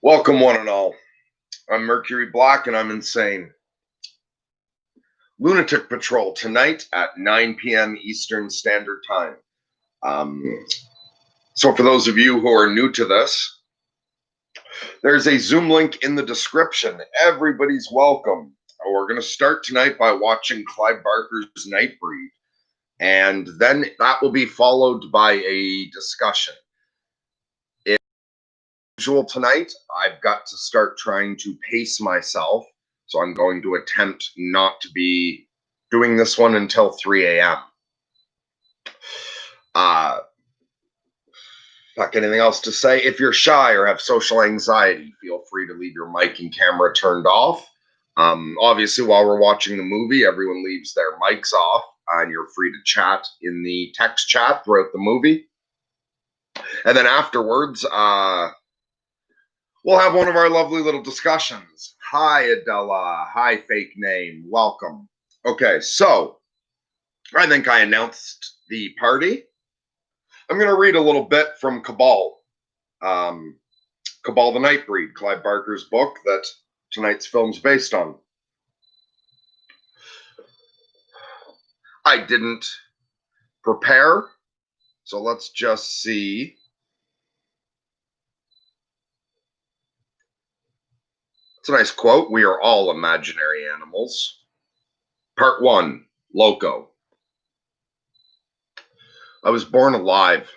Welcome, one and all. I'm Mercury Black and I'm insane. Lunatic Patrol tonight at 9 p.m. Eastern Standard Time. So, for those of you who are new to this, there's a Zoom link in the description. Everybody's welcome. We're going to start tonight by watching Clive Barker's Nightbreed, and then that will be followed by a discussion. Usual tonight, I've got to start trying to pace myself, so I'm going to attempt not to be doing this one until 3 a.m. Anything else to say? If you're shy or have social anxiety, feel free to leave your mic and camera turned off. Obviously, while we're watching the movie, everyone leaves their mics off, and you're free to chat in the text chat throughout the movie. And then afterwards, we'll have one of our lovely little discussions. Hi, Adela. Hi, fake name. Welcome. Okay, so I think I announced the party. I'm going to read a little bit from Cabal. Cabal the Nightbreed, Clive Barker's book that tonight's film's based on. I didn't prepare, so let's just see. It's a nice quote. We are all imaginary animals. Part 1, Loco. I was born alive.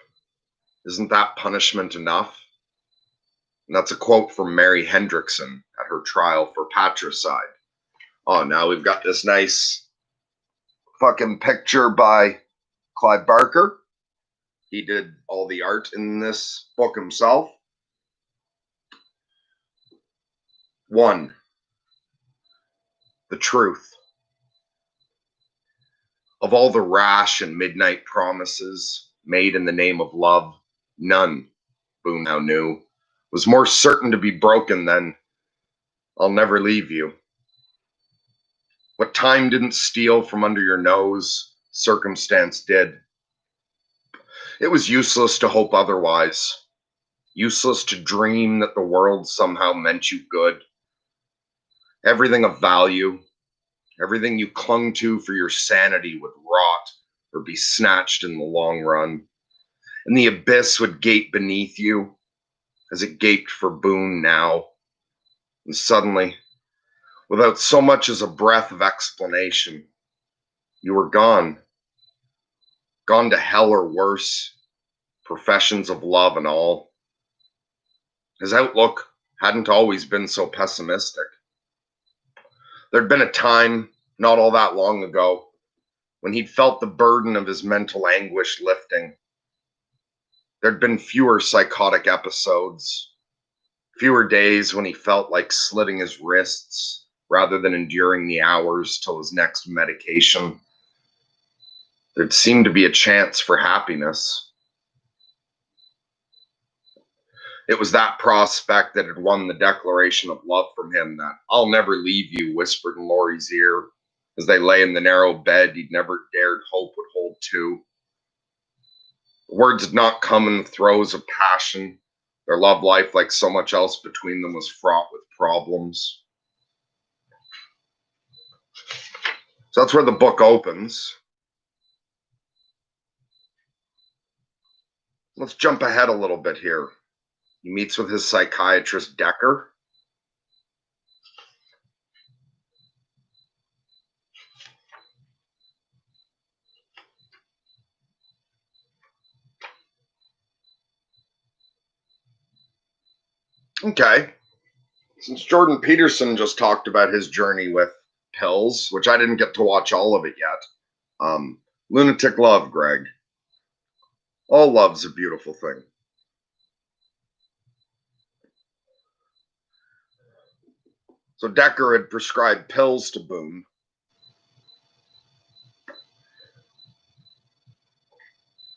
Isn't that punishment enough? And that's a quote from Mary Hendrickson at her trial for patricide. Oh, now we've got this nice fucking picture by Clive Barker. He did all the art in this book himself. 1. The truth. Of all the rash and midnight promises made in the name of love, none, Boone now knew, was more certain to be broken than I'll never leave you. What time didn't steal from under your nose, circumstance did. It was useless to hope otherwise, useless to dream that the world somehow meant you good. Everything of value, everything you clung to for your sanity would rot or be snatched in the long run, and the abyss would gape beneath you as it gaped for Boone now. And suddenly, without so much as a breath of explanation, you were gone. Gone to hell or worse, professions of love and all. His outlook hadn't always been so pessimistic. There'd been a time, not all that long ago, when he'd felt the burden of his mental anguish lifting. There'd been fewer psychotic episodes, fewer days when he felt like slitting his wrists rather than enduring the hours till his next medication. There'd seemed to be a chance for happiness. It was that prospect that had won the declaration of love from him, that "I'll never leave you," whispered in Laurie's ear as they lay in the narrow bed he'd never dared hope would hold two. The words did not come in the throes of passion. Their love life, like so much else between them, was fraught with problems. So that's where the book opens. Let's jump ahead a little bit here. He meets with his psychiatrist, Decker. Okay. Since Jordan Peterson just talked about his journey with pills, which I didn't get to watch all of it yet. Lunatic love, Greg. All love's a beautiful thing. So Decker had prescribed pills to Boone.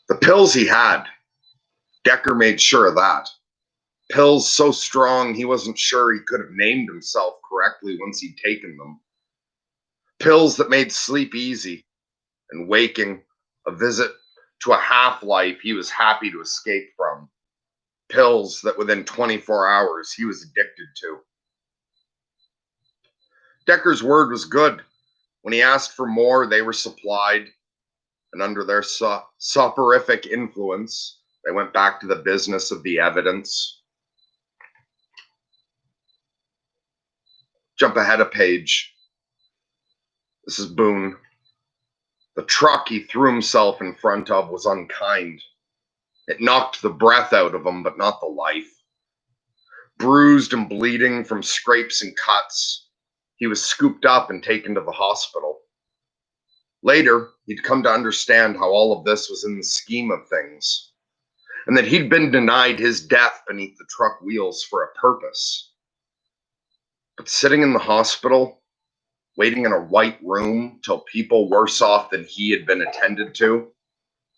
The pills he had, Decker made sure of that. Pills so strong he wasn't sure he could have named himself correctly once he'd taken them. Pills that made sleep easy and waking a visit to a half-life he was happy to escape from. pills that within 24 hours he was addicted to. Decker's word was good. When he asked for more, they were supplied, and under their soporific influence, they went back to the business of the evidence. Jump ahead a page. This is Boone. The truck he threw himself in front of was unkind. It knocked the breath out of him, but not the life. Bruised and bleeding from scrapes and cuts, he was scooped up and taken to the hospital. Later, he'd come to understand how all of this was in the scheme of things, and that he'd been denied his death beneath the truck wheels for a purpose. But sitting in the hospital, waiting in a white room till people worse off than he had been attended to,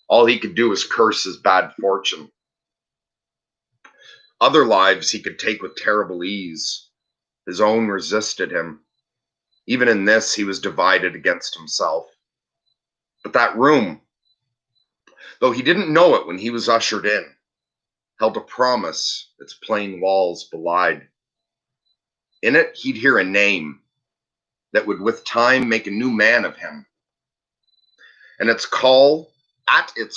all he could do was curse his bad fortune. Other lives he could take with terrible ease. His own resisted him. Even in this, he was divided against himself. But that room, though he didn't know it when he was ushered in, held a promise its plain walls belied. In it, he'd hear a name that would with time make a new man of him. And at its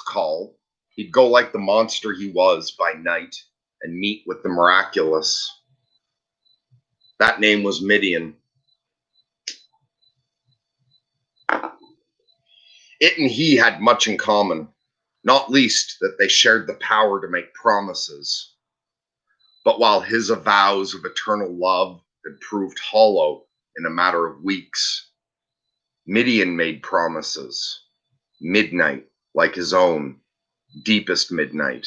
call, he'd go like the monster he was by night and meet with the miraculous. That name was Midian. It and he had much in common, not least that they shared the power to make promises. But while his avows of eternal love had proved hollow in a matter of weeks, Midian made promises, midnight like his own, deepest midnight,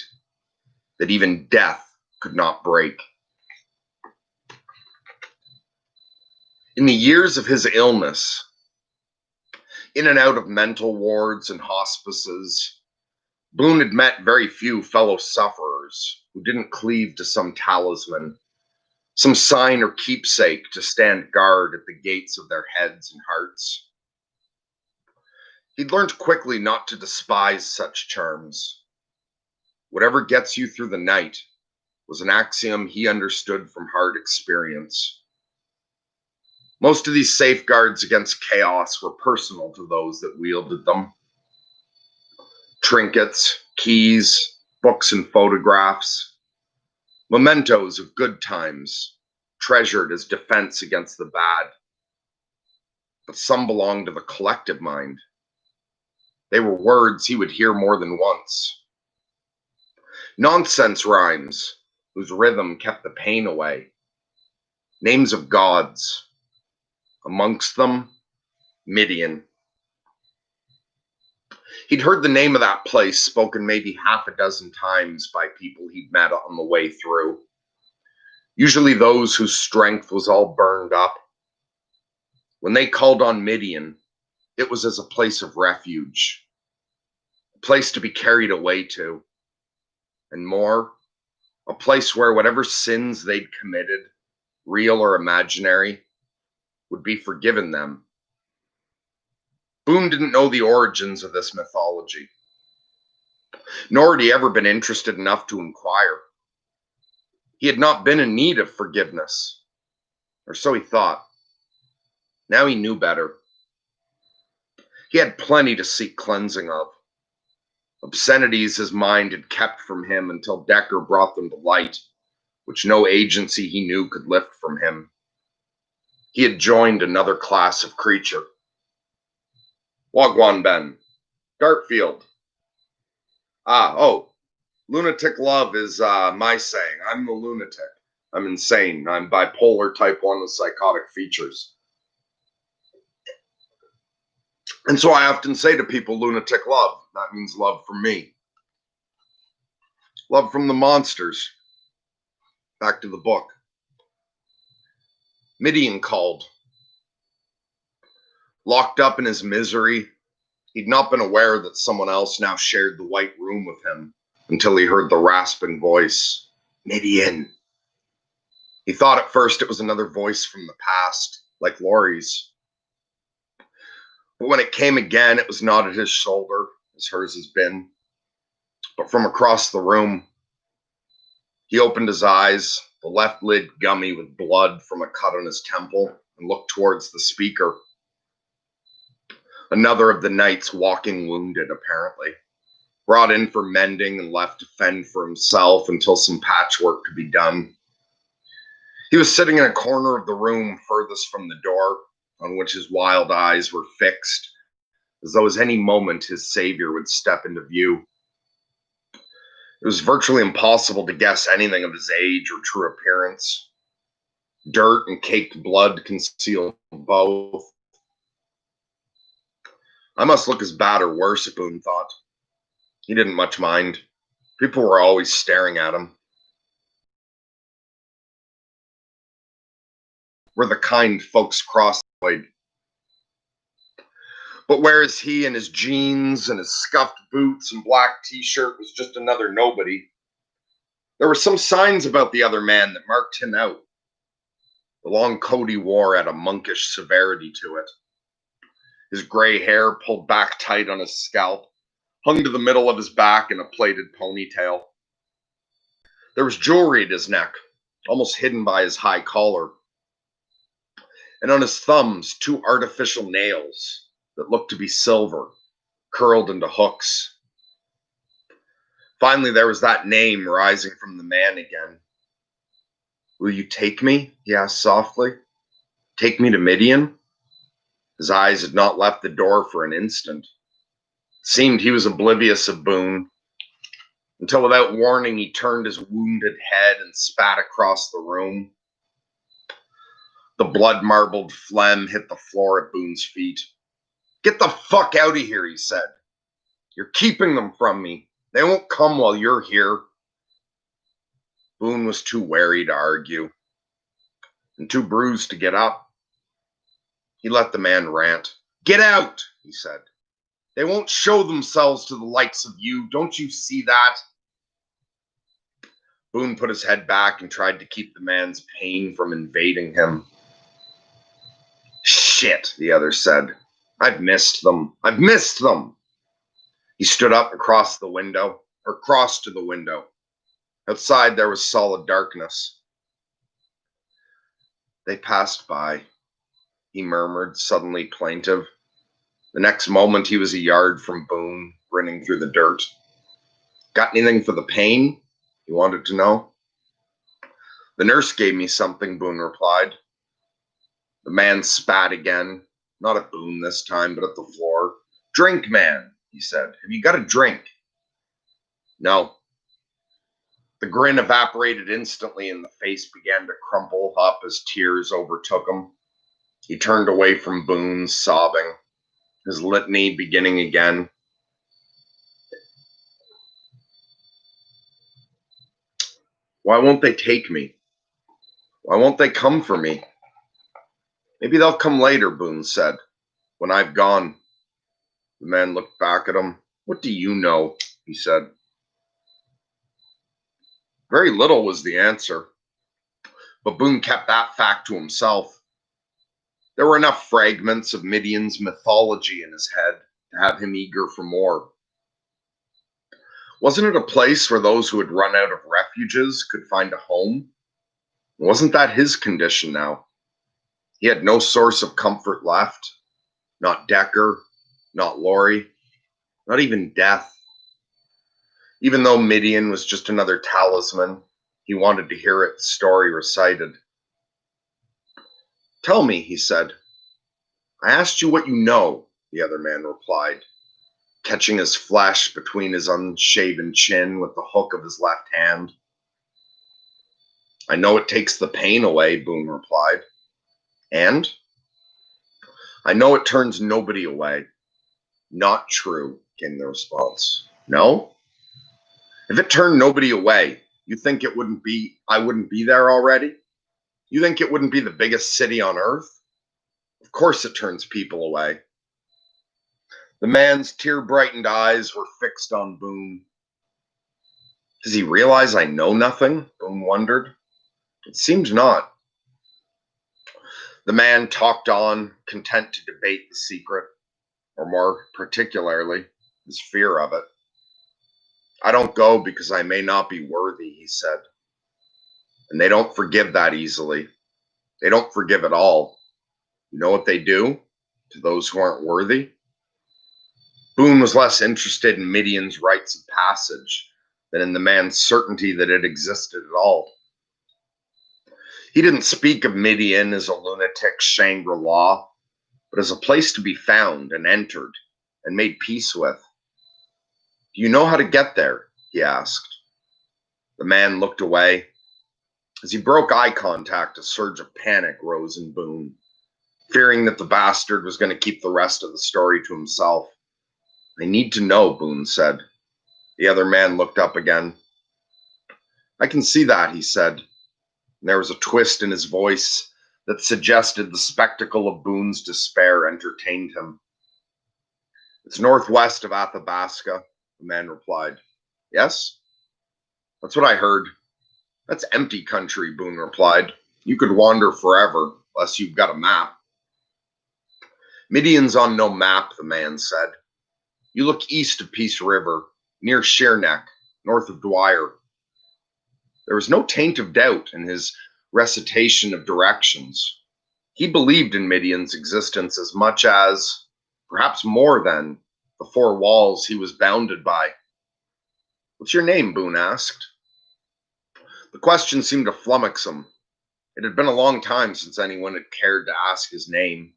that even death could not break. In the years of his illness, in and out of mental wards and hospices, Boone had met very few fellow sufferers who didn't cleave to some talisman, some sign or keepsake to stand guard at the gates of their heads and hearts. He'd learned quickly not to despise such charms. Whatever gets you through the night was an axiom he understood from hard experience. Most of these safeguards against chaos were personal to those that wielded them. Trinkets, keys, books and photographs, mementos of good times, treasured as defense against the bad. But some belonged to the collective mind. They were words he would hear more than once. Nonsense rhymes whose rhythm kept the pain away. Names of gods. Amongst them, Midian. He'd heard the name of that place spoken maybe half a dozen times by people he'd met on the way through. Usually those whose strength was all burned up. When they called on Midian, it was as a place of refuge, a place to be carried away to, and more, a place where whatever sins they'd committed, real or imaginary, would be forgiven them. Boone didn't know the origins of this mythology, nor had he ever been interested enough to inquire. He had not been in need of forgiveness, or so he thought. Now he knew better. He had plenty to seek cleansing of. Obscenities his mind had kept from him until Decker brought them to light, which no agency he knew could lift from him. He had joined another class of creature. Wagwan Ben, Dartfield. Lunatic love is my saying. I'm the lunatic. I'm insane. I'm bipolar type 1 with psychotic features. And so I often say to people, lunatic love. That means love from me. Love from the monsters. Back to the book. Midian called. Locked up in his misery, he'd not been aware that someone else now shared the white room with him until he heard the rasping voice, Midian. He thought at first it was another voice from the past, like Laurie's. But when it came again, it was not at his shoulder, as hers has been, but from across the room. He opened his eyes, the left lid gummy with blood from a cut on his temple, and looked towards the speaker. Another of the knights walking wounded, apparently. Brought in for mending and left to fend for himself until some patchwork could be done. He was sitting in a corner of the room furthest from the door, on which his wild eyes were fixed, as though at any moment his savior would step into view. It was virtually impossible to guess anything of his age or true appearance. Dirt and caked blood concealed both. I must look as bad or worse, Boone thought. He didn't much mind. People were always staring at him. Were the kind folks cross-eyed. But whereas he in his jeans and his scuffed boots and black t-shirt was just another nobody, there were some signs about the other man that marked him out. The long coat he wore had a monkish severity to it. His gray hair, pulled back tight on his scalp, hung to the middle of his back in a plaited ponytail. There was jewelry at his neck, almost hidden by his high collar. And on his thumbs, 2 artificial nails that looked to be silver, curled into hooks. Finally, there was that name rising from the man again. "Will you take me?" he asked softly. "Take me to Midian?" His eyes had not left the door for an instant. It seemed he was oblivious of Boone, until without warning he turned his wounded head and spat across the room. The blood-marbled phlegm hit the floor at Boone's feet. "Get the fuck out of here," he said. "You're keeping them from me. They won't come while you're here." Boone was too wary to argue, and too bruised to get up. He let the man rant. "Get out," he said. "They won't show themselves to the likes of you. Don't you see that?" Boone put his head back and tried to keep the man's pain from invading him. "Shit," the other said. I've missed them. He stood up across to the window. Outside there was solid darkness. "They passed by," he murmured, suddenly plaintive. The next moment he was a yard from Boone, grinning through the dirt. "Got anything for the pain?" he wanted to know. "The nurse gave me something," Boone replied. The man spat again, not at Boone this time, but at the floor. "Drink, man," he said. "Have you got a drink?" "No." The grin evaporated instantly and the face began to crumple up as tears overtook him. He turned away from Boone, sobbing, his litany beginning again. "Why won't they take me? Why won't they come for me?" "Maybe they'll come later," Boone said, "when I've gone." The man looked back at him. "What do you know?" he said. Very little was the answer, but Boone kept that fact to himself. There were enough fragments of Midian's mythology in his head to have him eager for more. Wasn't it a place where those who had run out of refuges could find a home? Wasn't that his condition now? He had no source of comfort left. Not Decker, not Laurie, not even death. Even though Midian was just another talisman, he wanted to hear its story recited. "Tell me," he said. "I asked you what you know," the other man replied, catching his flesh between his unshaven chin with the hook of his left hand. "I know it takes the pain away," Boone replied. "And?" "I know it turns nobody away." "Not true," came the response. "No? If it turned nobody away, you think I wouldn't be there already? You think it wouldn't be the biggest city on earth? Of course it turns people away." The man's tear-brightened eyes were fixed on Boone. "Does he realize I know nothing?" Boone wondered. It seemed not. The man talked on, content to debate the secret, or more particularly, his fear of it. "I don't go because I may not be worthy," he said. And they don't forgive that easily. They don't forgive at all. You know what they do to those who aren't worthy? Boone was less interested in Midian's rites of passage than in the man's certainty that it existed at all. He didn't speak of Midian as a lunatic Shangri-La, but as a place to be found and entered and made peace with. Do you know how to get there? He asked. The man looked away. As he broke eye contact, a surge of panic rose in Boone, fearing that the bastard was going to keep the rest of the story to himself. I need to know, Boone said. The other man looked up again. I can see that, he said. And there was a twist in his voice that suggested the spectacle of Boone's despair entertained him. It's northwest of Athabasca, the man replied. Yes? That's what I heard. That's empty country, Boone replied. You could wander forever, unless you've got a map. Midian's on no map, the man said. You look east of Peace River, near Sheerneck, north of Dwyer. There was no taint of doubt in his recitation of directions. He believed in Midian's existence as much as, perhaps more than, the four walls he was bounded by. What's your name? Boone asked. The question seemed to flummox him. It had been a long time since anyone had cared to ask his name.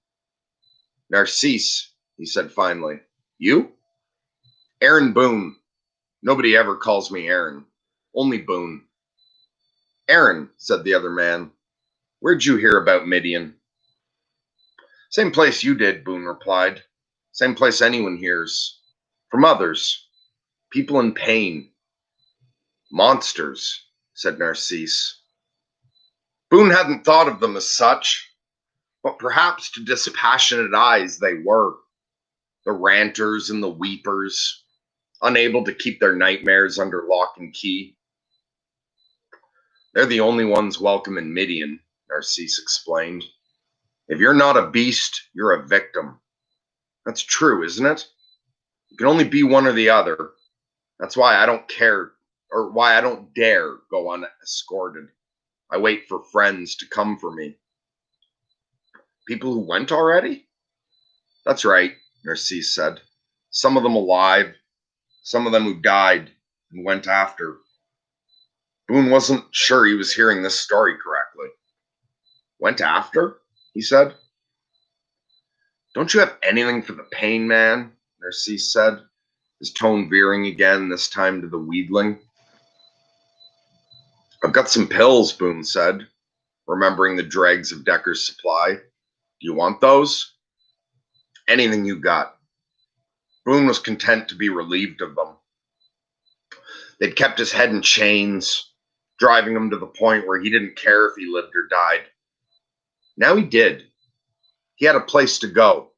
Narcisse, he said finally. You? Aaron Boone. Nobody ever calls me Aaron. Only Boone. Aaron, said the other man. Where'd you hear about Midian? Same place you did, Boone replied. Same place anyone hears. From others. People in pain. Monsters, said Narcisse. Boone hadn't thought of them as such, but perhaps to dispassionate eyes they were. The ranters and the weepers, unable to keep their nightmares under lock and key. They're the only ones welcome in Midian, Narcisse explained. If you're not a beast, you're a victim. That's true, isn't it? You can only be one or the other. That's why I don't care, or why I don't dare go unescorted. I wait for friends to come for me. People who went already? That's right, Narcisse said. Some of them alive, some of them who died and went after. Boone wasn't sure he was hearing this story correctly. Went after? He said. Don't you have anything for the pain, man? Narcisse said, his tone veering again, this time to the wheedling. I've got some pills, Boone said, remembering the dregs of Decker's supply. Do you want those? Anything you got. Boone was content to be relieved of them. They'd kept his head in chains, driving him to the point where he didn't care if he lived or died. Now he did. He had a place to go,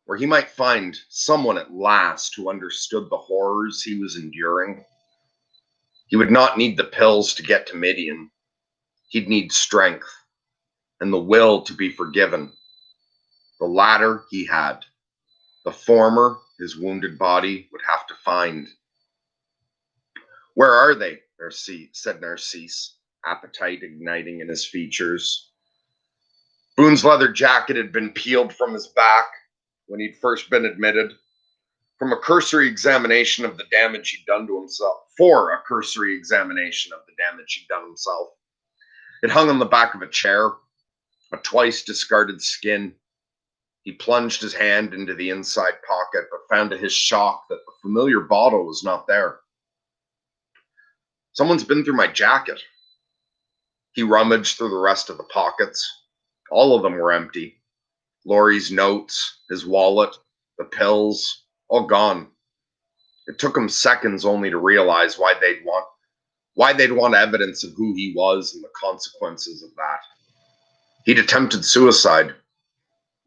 where he might find someone at last who understood the horrors he was enduring. He would not need the pills to get to Midian. He'd need strength and the will to be forgiven. The latter he had. The former his wounded body would have to find. Where are they? Said Narcisse, appetite igniting in his features. Boone's leather jacket had been peeled from his back when he'd first been admitted. For a cursory examination of the damage he'd done himself. It hung on the back of a chair, a twice discarded skin. He plunged his hand into the inside pocket, but found to his shock that the familiar bottle was not there. Someone's been through my jacket. He rummaged through the rest of the pockets. All of them were empty. Laurie's notes, his wallet, the pills, all gone. It took him seconds only to realize why they'd want evidence of who he was and the consequences of that. He'd attempted suicide.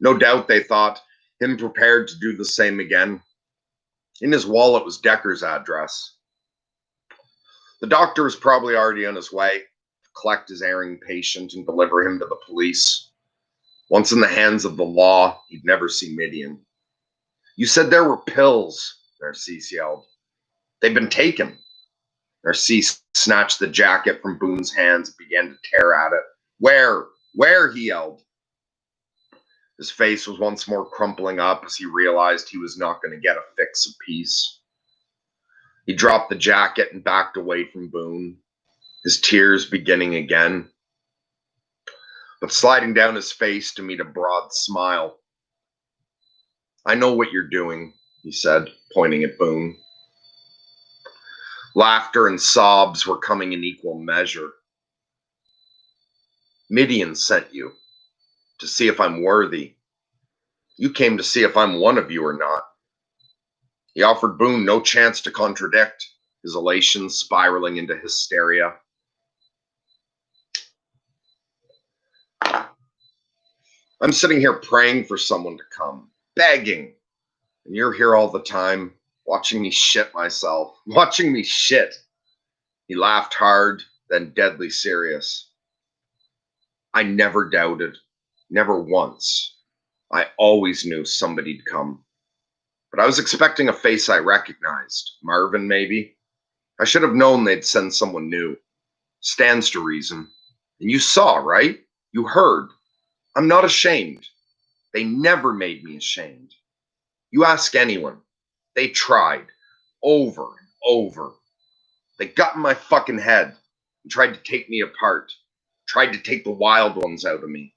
No doubt they thought him prepared to do the same again. In his wallet was Decker's address. The doctor was probably already on his way to collect his erring patient and deliver him to the police. Once in the hands of the law, he'd never see Midian. You said there were pills, Narcisse yelled. They've been taken. Narcisse snatched the jacket from Boone's hands and began to tear at it. Where? Where? He yelled. His face was once more crumpling up as he realized he was not going to get a fix of peace. He dropped the jacket and backed away from Boone, his tears beginning again, but sliding down his face to meet a broad smile. I know what you're doing, he said, pointing at Boone. Laughter and sobs were coming in equal measure. Midian sent you to see if I'm worthy. You came to see if I'm one of you or not. He offered Boone no chance to contradict, his elation spiraling into hysteria. I'm sitting here praying for someone to come, begging, and you're here all the time, watching me shit myself, watching me shit. He laughed hard, then deadly serious. I never doubted, never once. I always knew somebody'd come. But I was expecting a face I recognized. Marvin, maybe? I should have known they'd send someone new. Stands to reason. And you saw, right? You heard. I'm not ashamed. They never made me ashamed. You ask anyone. They tried. Over and over. They got in my fucking head and tried to take me apart. Tried to take the wild ones out of me.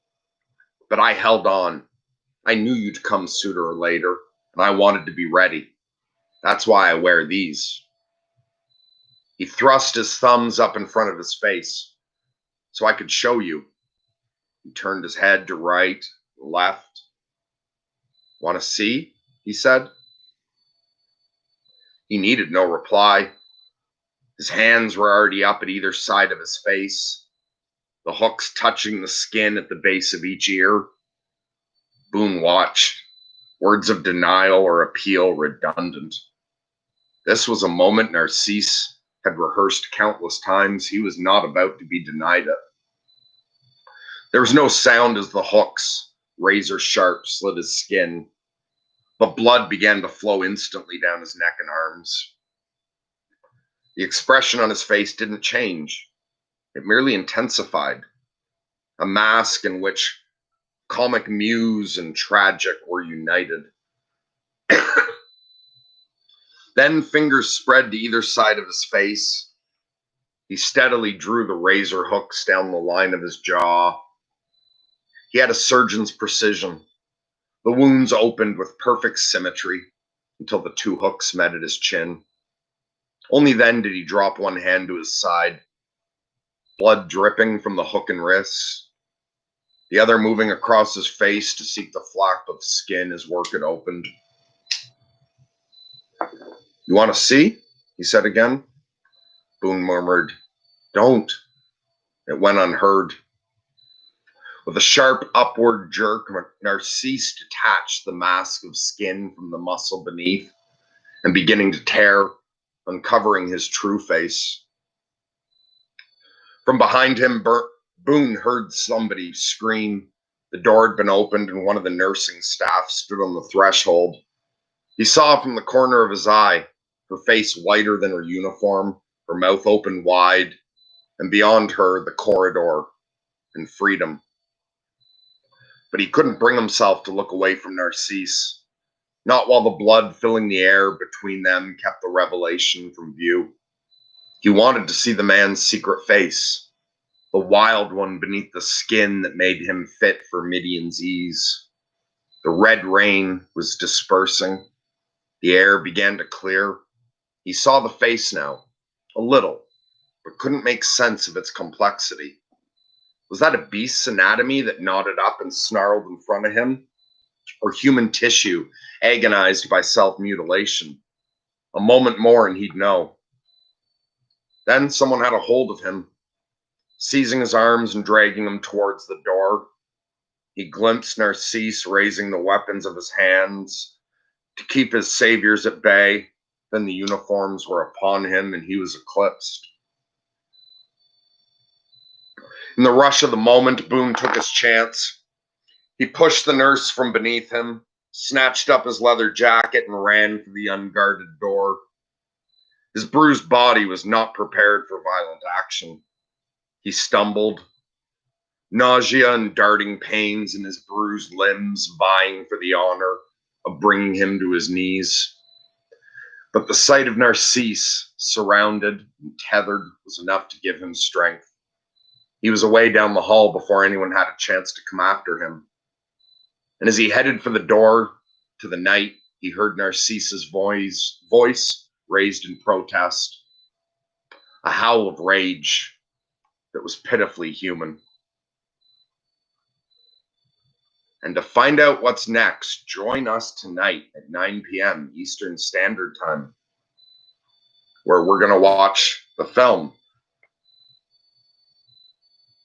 But I held on. I knew you'd come sooner or later, and I wanted to be ready. That's why I wear these. He thrust his thumbs up in front of his face so I could show you. He turned his head to right, left. Want to see? He said. He needed no reply. His hands were already up at either side of his face, the hooks touching the skin at the base of each ear. Boone watched, words of denial or appeal redundant. This was a moment Narcisse had rehearsed countless times. He was not about to be denied it. There was no sound as the hooks, razor sharp, slit his skin, but blood began to flow instantly down his neck and arms. The expression on his face didn't change. It merely intensified. A mask in which comic muse and tragic were united. Then fingers spread to either side of his face. He steadily drew the razor hooks down the line of his jaw. He had a surgeon's precision. The wounds opened with perfect symmetry until the two hooks met at his chin. Only then did he drop one hand to his side, blood dripping from the hook and wrists, the other moving across his face to seek the flap of skin his work had opened. You want to see? He said again. Boone murmured, Don't. It went unheard. With a sharp upward jerk, Narcisse detached the mask of skin from the muscle beneath and beginning to tear, uncovering his true face. From behind him, Boone heard somebody scream. The door had been opened and one of the nursing staff stood on the threshold. He saw from the corner of his eye, her face whiter than her uniform, her mouth open wide, and beyond her, the corridor and freedom. But he couldn't bring himself to look away from Narcisse, not while the blood filling the air between them kept the revelation from view. He wanted to see the man's secret face, the wild one beneath the skin that made him fit for Midian's ease. The red rain was dispersing. The air began to clear. He saw the face now, a little, but couldn't make sense of its complexity. Was that a beast's anatomy that knotted up and snarled in front of him? Or human tissue agonized by self-mutilation? A moment more and he'd know. Then someone had a hold of him, seizing his arms and dragging him towards the door. He glimpsed Narcisse raising the weapons of his hands to keep his saviors at bay. Then the uniforms were upon him and he was eclipsed. In the rush of the moment, Boone took his chance. He pushed the nurse from beneath him, snatched up his leather jacket, and ran for the unguarded door. His bruised body was not prepared for violent action. He stumbled, nausea and darting pains in his bruised limbs vying for the honor of bringing him to his knees. But the sight of Narcisse, surrounded and tethered, was enough to give him strength. He was away down the hall before anyone had a chance to come after him. And as he headed for the door to the night, he heard Narcisse's voice raised in protest, a howl of rage that was pitifully human. And to find out what's next, join us tonight at 9 p.m. Eastern Standard Time, where we're going to watch the film.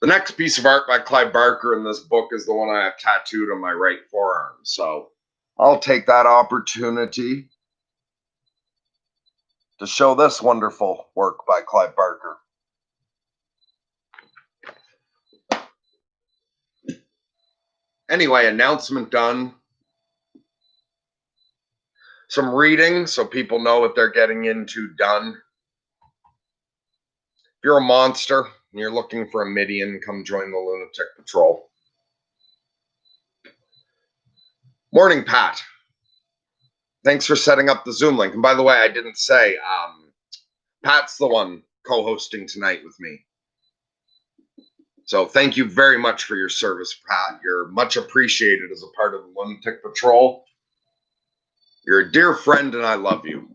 The next piece of art by Clive Barker in this book is the one I have tattooed on my right forearm. So I'll take that opportunity to show this wonderful work by Clive Barker. Anyway, announcement done. Some reading so people know what they're getting into done. If you're a monster and you're looking for a Midian, come join the Lunatic Patrol. Morning, Pat. Thanks for setting up the Zoom link. And by the way, I didn't say, Pat's the one co-hosting tonight with me. So thank you very much for your service, Pat. You're much appreciated as a part of the Lunatic Patrol. You're a dear friend and I love you.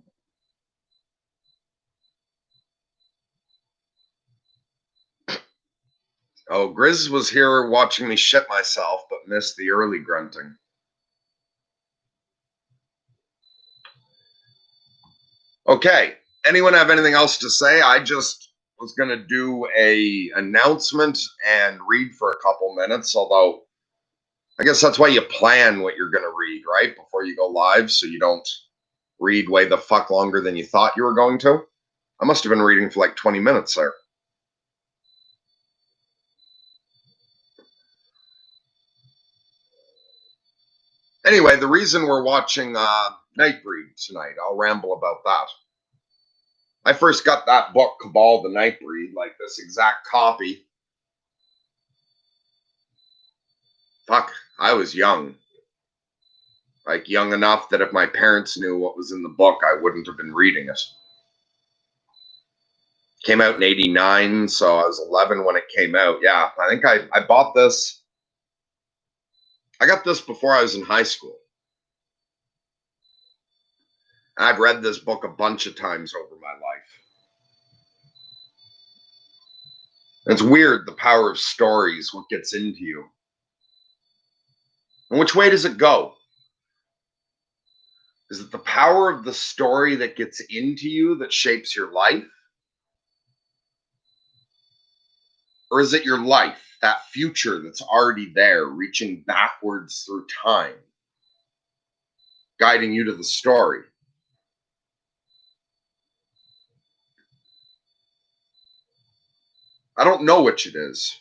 Oh, Grizz was here watching me shit myself, but missed the early grunting. Okay, anyone have anything else to say? I just was going to do a announcement and read for a couple minutes, although I guess that's why you plan what you're going to read, right? Before you go live, so you don't read way the fuck longer than you thought you were going to. I must have been reading for like 20 minutes there. Anyway, the reason we're watching Nightbreed tonight, I'll ramble about that. I first got that book, Cabal the Nightbreed, like this exact copy. Fuck, I was young. Like young enough that if my parents knew what was in the book, I wouldn't have been reading it. Came out in 89, so I was 11 when it came out. Yeah, I think I bought this. I got this before I was in high school. I've read this book a bunch of times over my life. It's weird, the power of stories, what gets into you. And which way does it go? Is it the power of the story that gets into you that shapes your life? Or is it your life, that future that's already there, reaching backwards through time, guiding you to the story? I don't know which it is.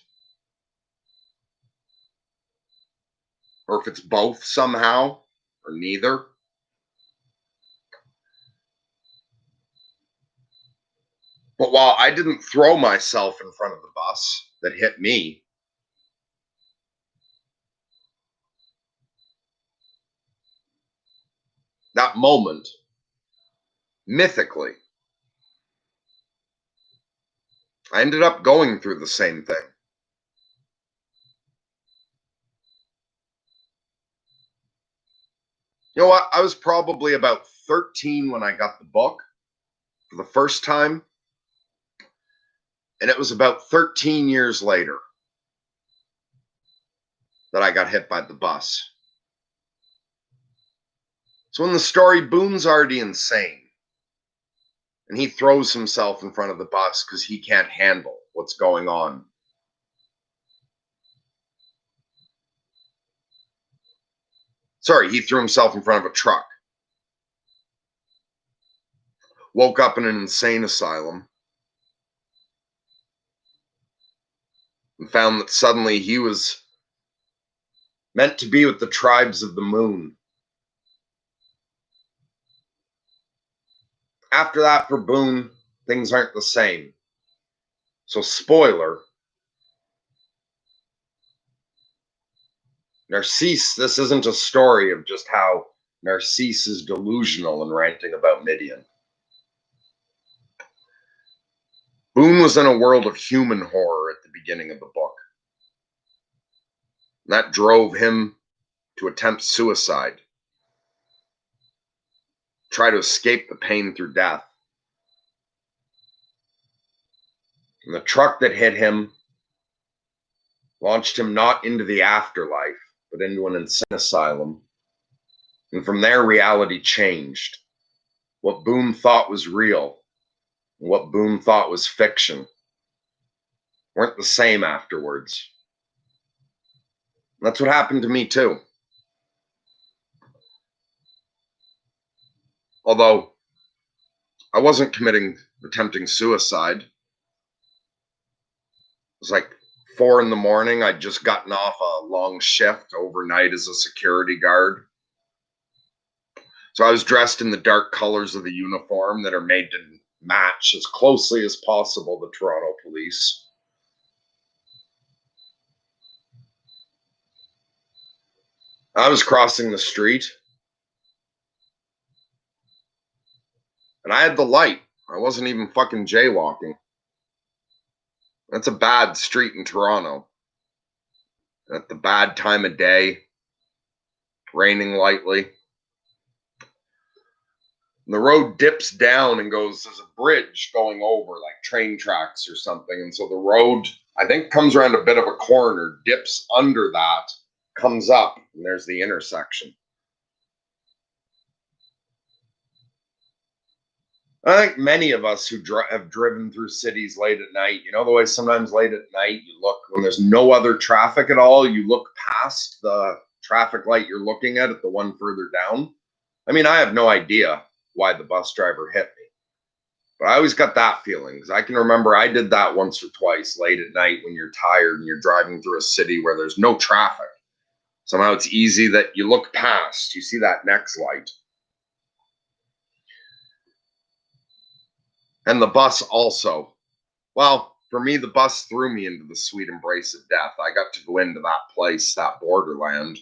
Or if it's both somehow, or neither. But while I didn't throw myself in front of the bus that hit me, that moment, mythically, I ended up going through the same thing. You know what? I was probably about 13 when I got the book for the first time. And it was about 13 years later that I got hit by the bus. So when the story, Boone's already insane. And he throws himself in front of the bus because he can't handle what's going on. Sorry, he threw himself in front of a truck. Woke up in an insane asylum. And found that suddenly he was meant to be with the tribes of the moon. After that, for Boone, things aren't the same. So, spoiler, Narcisse, this isn't a story of just how Narcisse is delusional and ranting about Midian. Boone was in a world of human horror at the beginning of the book. That drove him to attempt suicide, try to escape the pain through death. And the truck that hit him launched him not into the afterlife, but into an insane asylum. And from there, reality changed. What Boone thought was real, and what Boone thought was fiction, weren't the same afterwards. And that's what happened to me too. Although I wasn't attempting suicide. It was like 4 a.m. I'd just gotten off a long shift overnight as a security guard. So I was dressed in the dark colors of the uniform that are made to match as closely as possible the Toronto police. I was crossing the street, and I had the light. I wasn't even fucking jaywalking. That's a bad street in Toronto. At the bad time of day, raining lightly. And the road dips down and goes, there's a bridge going over like train tracks or something. And so the road, I think, comes around a bit of a corner, dips under that, comes up, and there's the intersection. I think many of us who have driven through cities late at night, you know the way sometimes late at night you look, when there's no other traffic at all, you look past the traffic light you're looking at the one further down. I mean, I have no idea why the bus driver hit me, but I always got that feeling, because I can remember I did that once or twice late at night when you're tired and you're driving through a city where there's no traffic. Somehow it's easy that you look past, you see that next light. And the bus also. Well, for me, the bus threw me into the sweet embrace of death. I got to go into that place, that borderland.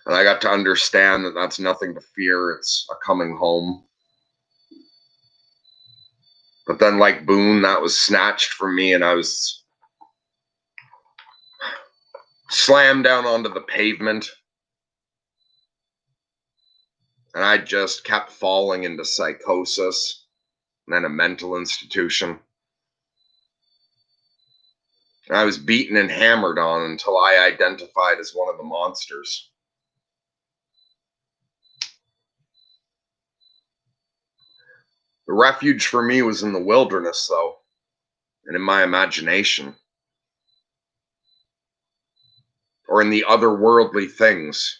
And I got to understand that that's nothing to fear. It's a coming home. But then, like Boone, that was snatched from me, and I was slammed down onto the pavement. And I just kept falling into psychosis and then a mental institution. And I was beaten and hammered on until I identified as one of the monsters. The refuge for me was in the wilderness, though, and in my imagination, or in the otherworldly things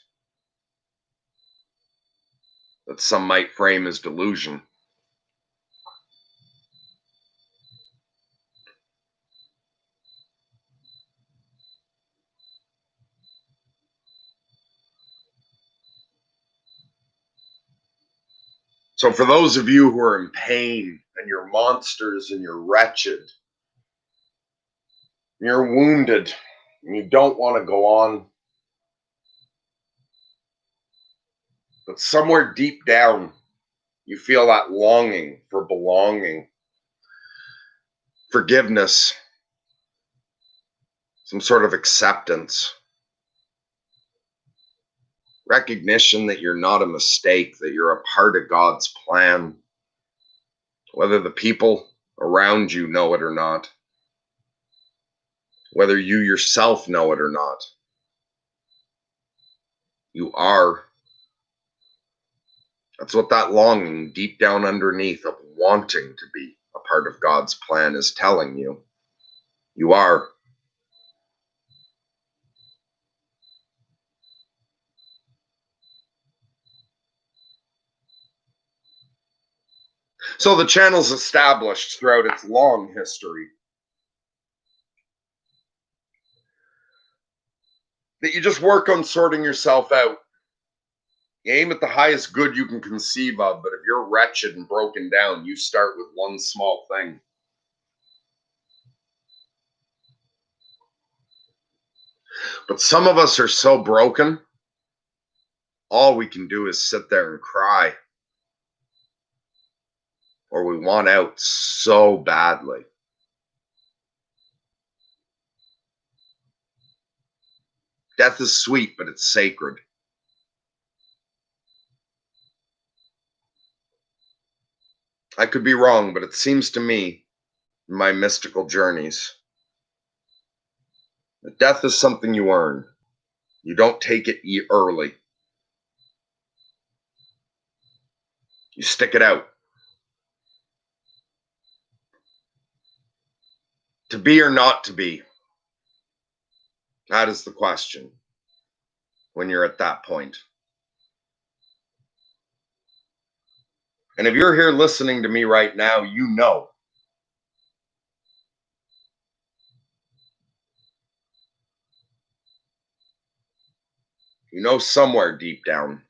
that some might frame as delusion. So for those of you who are in pain and you're monsters and you're wretched, and you're wounded and you don't want to go on, but somewhere deep down you feel that longing for belonging, forgiveness, some sort of acceptance, recognition that you're not a mistake, that you're a part of God's plan, whether the people around you know it or not, whether you yourself know it or not. You are. That's what that longing deep down underneath of wanting to be a part of God's plan is telling you. You are. So the channel's established throughout its long history that you just work on sorting yourself out. You aim at the highest good you can conceive of, but if you're wretched and broken down, you start with one small thing. But some of us are so broken, all we can do is sit there and cry. Or we want out so badly. Death is sweet, but it's sacred. I could be wrong, but it seems to me, in my mystical journeys, that death is something you earn. You don't take it early. You stick it out. To be or not to be? That is the question when you're at that point. And if you're here listening to me right now, you know. You know somewhere deep down,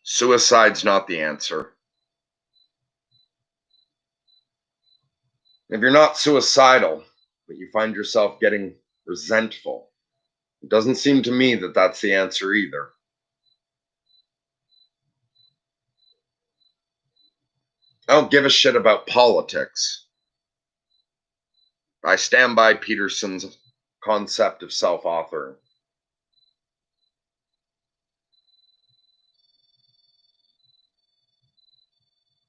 suicide's not the answer. If you're not suicidal, but you find yourself getting resentful, it doesn't seem to me that that's the answer either. I don't give a shit about politics. I stand by Peterson's concept of self-authoring.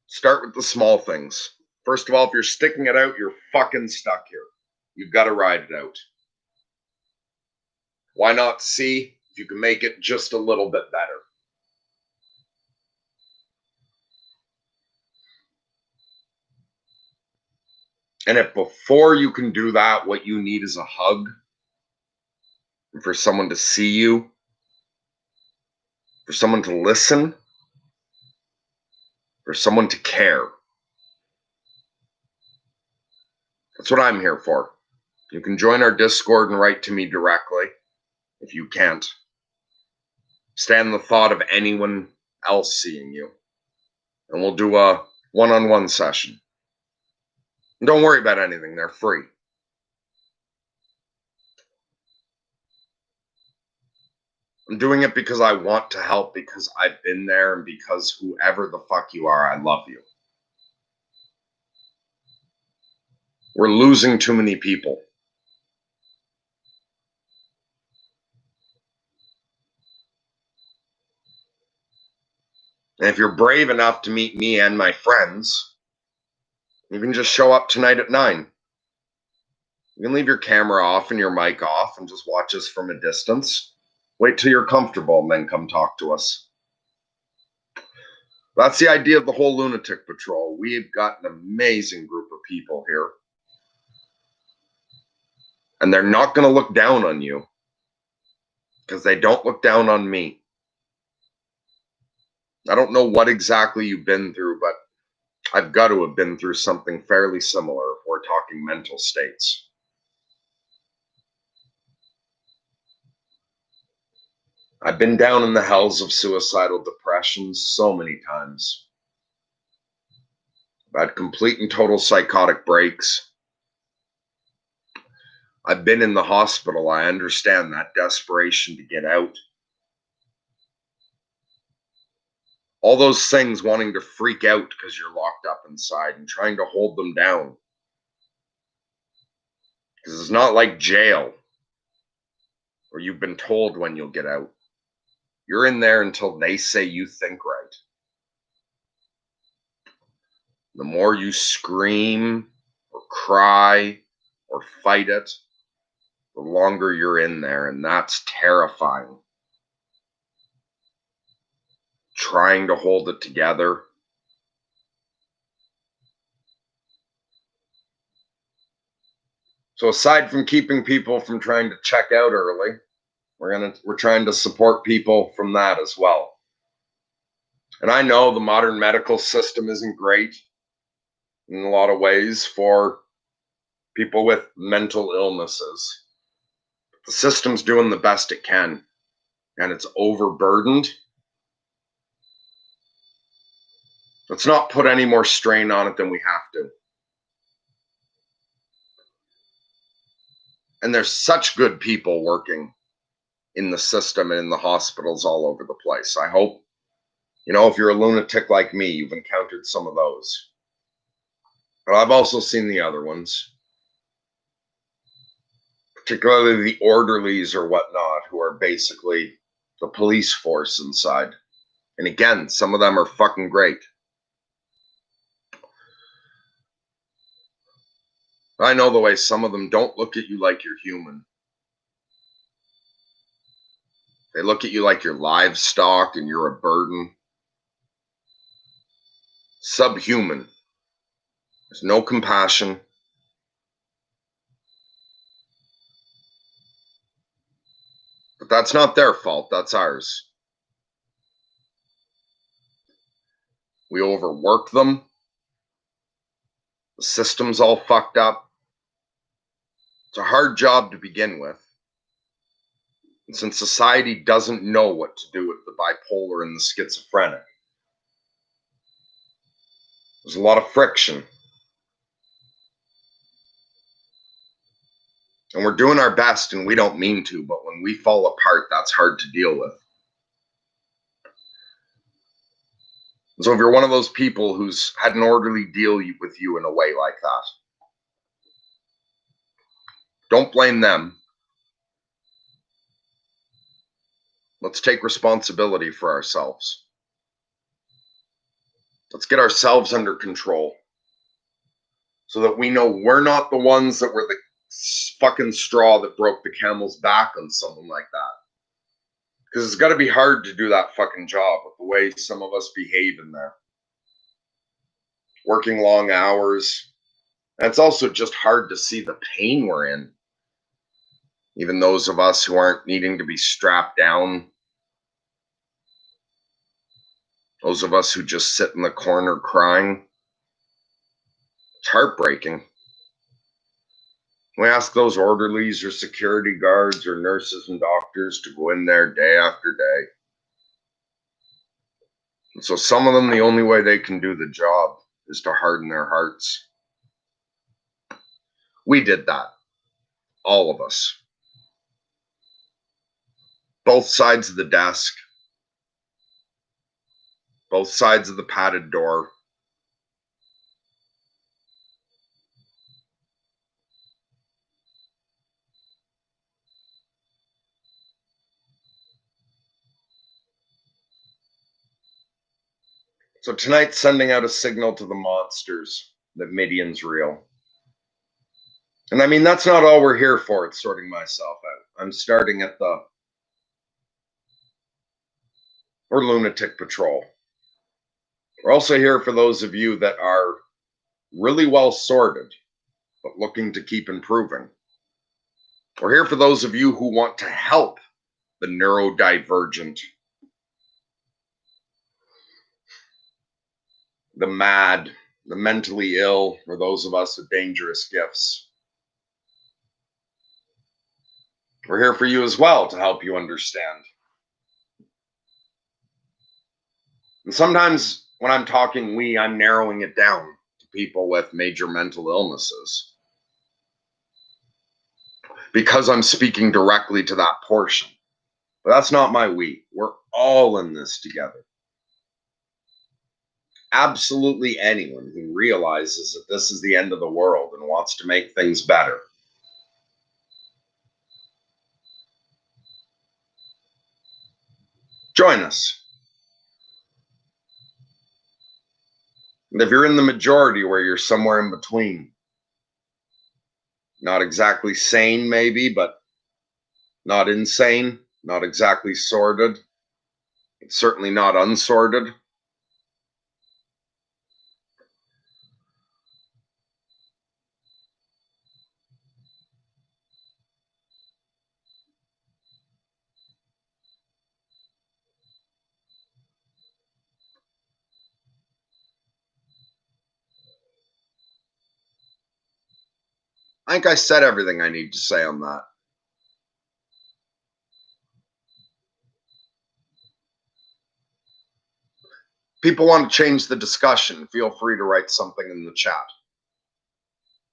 Start with the small things. First of all, if you're sticking it out, you're fucking stuck here. You've got to ride it out. Why not see if you can make it just a little bit better? And if before you can do that, what you need is a hug, and for someone to see you, for someone to listen, for someone to care. That's what I'm here for. You can join our Discord and write to me directly if you can't stand the thought of anyone else seeing you. And we'll do a one-on-one session. And don't worry about anything, they're free. I'm doing it because I want to help, because I've been there, and because whoever the fuck you are, I love you. We're losing too many people. And if you're brave enough to meet me and my friends, you can just show up tonight at 9. You can leave your camera off and your mic off and just watch us from a distance. Wait till you're comfortable and then come talk to us. That's the idea of the whole Lunatic Patrol. We've got an amazing group of people here. And they're not going to look down on you, because they don't look down on me. I don't know what exactly you've been through, but I've got to have been through something fairly similar if we're talking mental states. I've been down in the hells of suicidal depression so many times. I've had complete and total psychotic breaks. I've been in the hospital. I understand that desperation to get out. All those things wanting to freak out because you're locked up inside and trying to hold them down. Because it's not like jail where you've been told when you'll get out. You're in there until they say you think right. The more you scream or cry or fight it, the longer you're in there, and that's terrifying. Trying to hold it together. So aside from keeping people from trying to check out early, we're trying to support people from that as well. And I know the modern medical system isn't great in a lot of ways for people with mental illnesses. The system's doing the best it can. and it's overburdened, let's not put any more strain on it than we have to. And there's such good people working in the system and in the hospitals all over the place. I hope, if you're a lunatic like me, you've encountered some of those. But I've also seen the other ones, particularly the orderlies or whatnot, who are basically the police force inside. And again, some of them are fucking great. I know the way some of them don't look at you like you're human. They look at you like you're livestock and you're a burden. Subhuman. There's no compassion. But that's not their fault, that's ours. We overwork them. The system's all fucked up. It's a hard job to begin with. And since society doesn't know what to do with the bipolar and the schizophrenic, there's a lot of friction. And we're doing our best, and we don't mean to, but when we fall apart, that's hard to deal with. So if you're one of those people who's had an orderly deal with you in a way like that, don't blame them. Let's take responsibility for ourselves. Let's get ourselves under control so that we know we're not the ones that were the fucking straw that broke the camel's back on someone like that. Because it's got to be hard to do that fucking job with the way some of us behave in there. Working long hours. And it's also just hard to see the pain we're in. Even those of us who aren't needing to be strapped down. Those of us who just sit in the corner crying. It's heartbreaking. We ask those orderlies or security guards or nurses and doctors to go in there day after day. And so some of them, the only way they can do the job is to harden their hearts. We did that. All of us. Both sides of the desk. Both sides of the padded door. So tonight's sending out a signal to the monsters that Midian's real. And I mean, that's not all we're here for. It's sorting myself out. I'm starting at or Lunatic Patrol. We're also here for those of you that are really well sorted, but looking to keep improving. We're here for those of you who want to help the neurodivergent, the mad, the mentally ill, or those of us with dangerous gifts. We're here for you as well to help you understand. And sometimes when I'm talking we, I'm narrowing it down to people with major mental illnesses because I'm speaking directly to that portion. But that's not my we. We're all in this together. Absolutely anyone who realizes that this is the end of the world and wants to make things better. Join us. And if you're in the majority where you're somewhere in between, not exactly sane maybe, but not insane, not exactly sordid, certainly not unsorted. I think I said everything I need to say on that. people want to change the discussion, feel free to write something in the chat.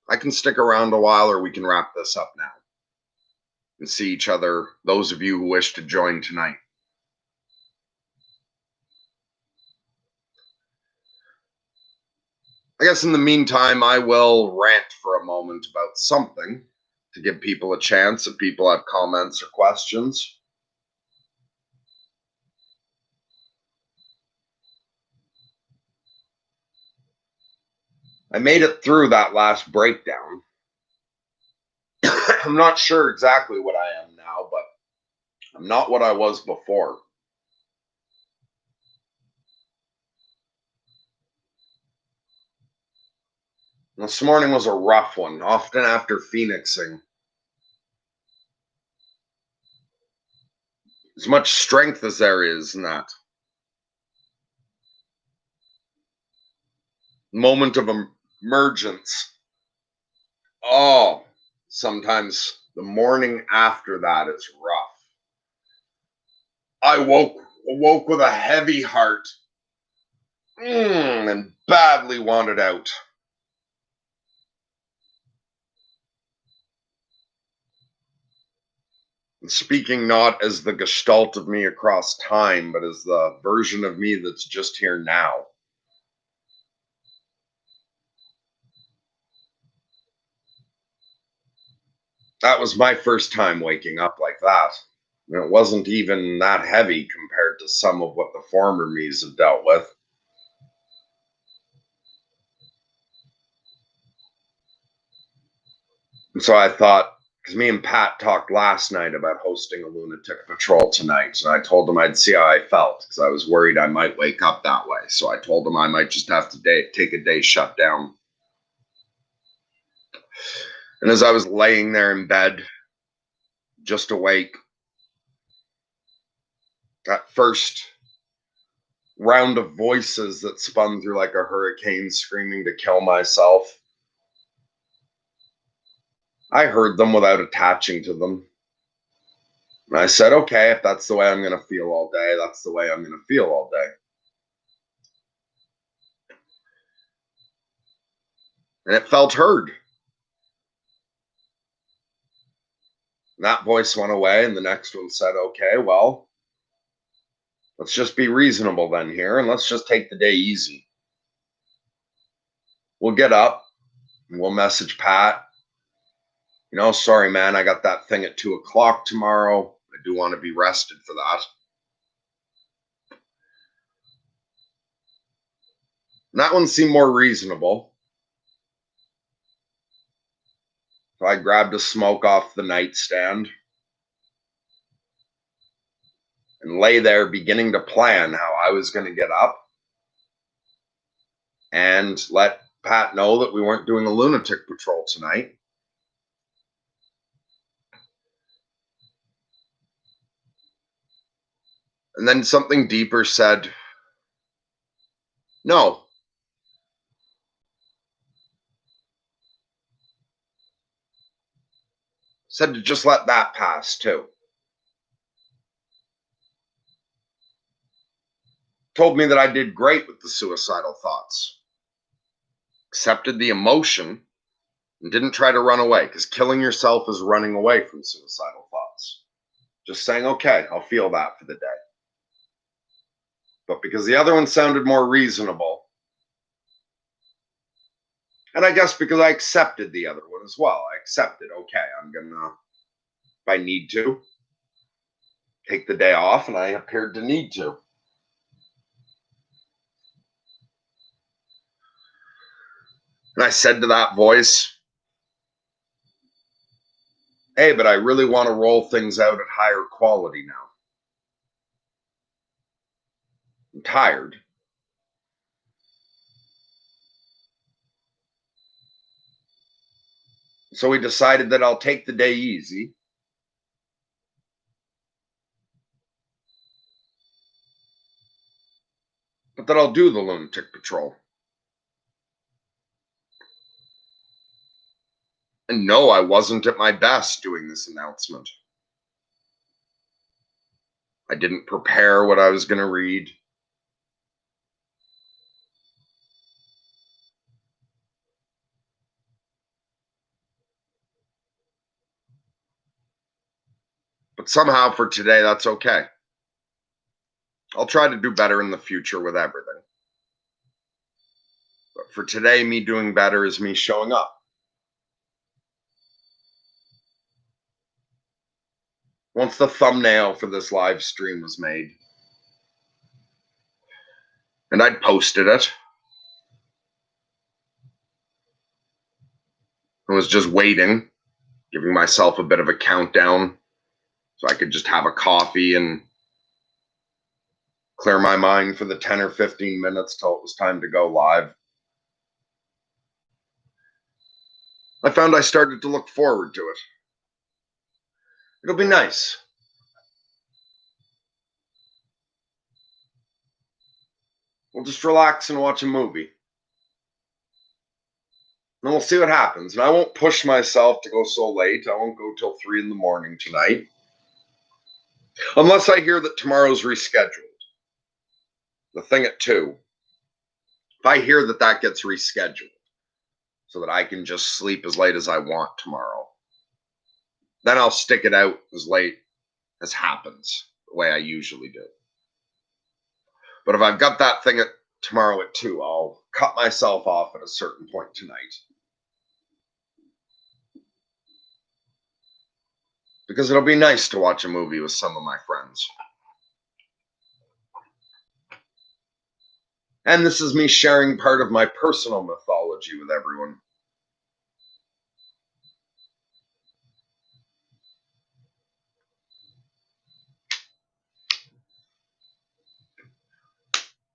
I can stick around a while, or we can wrap this up now and see each other, those of you who wish to join tonight. I guess in the meantime, I will rant for a moment about something to give people a chance if people have comments or questions. I made it through that last breakdown. I'm not sure exactly what I am now, but I'm not what I was before. This morning was a rough one, often after phoenixing. As much strength as there is in that moment of emergence. Oh, sometimes the morning after that is rough. I awoke with a heavy heart and badly wanted out. And speaking not as the gestalt of me across time, but as the version of me that's just here now. That was my first time waking up like that. And it wasn't even that heavy compared to some of what the former me's have dealt with. And so I thought, because me and Pat talked last night about hosting a lunatic patrol tonight, and I told him I'd see how I felt, because I was worried I might wake up that way. So I told him I might just have to take a day shut down. And as I was laying there in bed, just awake, that first round of voices that spun through like a hurricane screaming to kill myself, I heard them without attaching to them. And I said, okay, if that's the way I'm going to feel all day, that's the way I'm going to feel all day. And it felt heard. And that voice went away, and the next one said, okay, well, let's just be reasonable then here, and let's just take the day easy. We'll get up, and we'll message Pat. Sorry, man, I got that thing at 2:00 tomorrow. I do want to be rested for that. And that one seemed more reasonable. So I grabbed a smoke off the nightstand and lay there beginning to plan how I was going to get up and let Pat know that we weren't doing a lunatic patrol tonight. And then something deeper said, no. Said to just let that pass too. Told me that I did great with the suicidal thoughts. Accepted the emotion and didn't try to run away, because killing yourself is running away from suicidal thoughts. Just saying, okay, I'll feel that for the day. But because the other one sounded more reasonable, and I guess because I accepted the other one as well, I accepted, okay, I'm going to, if I need to, take the day off, and I appeared to need to. And I said to that voice, hey, but I really want to roll things out at higher quality now. I'm tired. So we decided that I'll take the day easy. But that I'll do the lunatic patrol. And no, I wasn't at my best doing this announcement. I didn't prepare what I was going to read. But somehow for today, that's okay. I'll try to do better in the future with everything. But for today, me doing better is me showing up. Once the thumbnail for this live stream was made, and I'd posted it, I was just waiting, giving myself a bit of a countdown so I could just have a coffee and clear my mind for the 10 or 15 minutes till it was time to go live. I found I started to look forward to it. It'll be nice. We'll just relax and watch a movie. And we'll see what happens. And I won't push myself to go so late. I won't go till 3 in the morning tonight. Unless I hear that tomorrow's rescheduled. The thing at 2. If I hear that that gets rescheduled so that I can just sleep as late as I want tomorrow, then I'll stick it out as late as happens, the way I usually do. But if I've got that thing tomorrow at 2, I'll cut myself off at a certain point tonight. Because it'll be nice to watch a movie with some of my friends. And this is me sharing part of my personal mythology with everyone.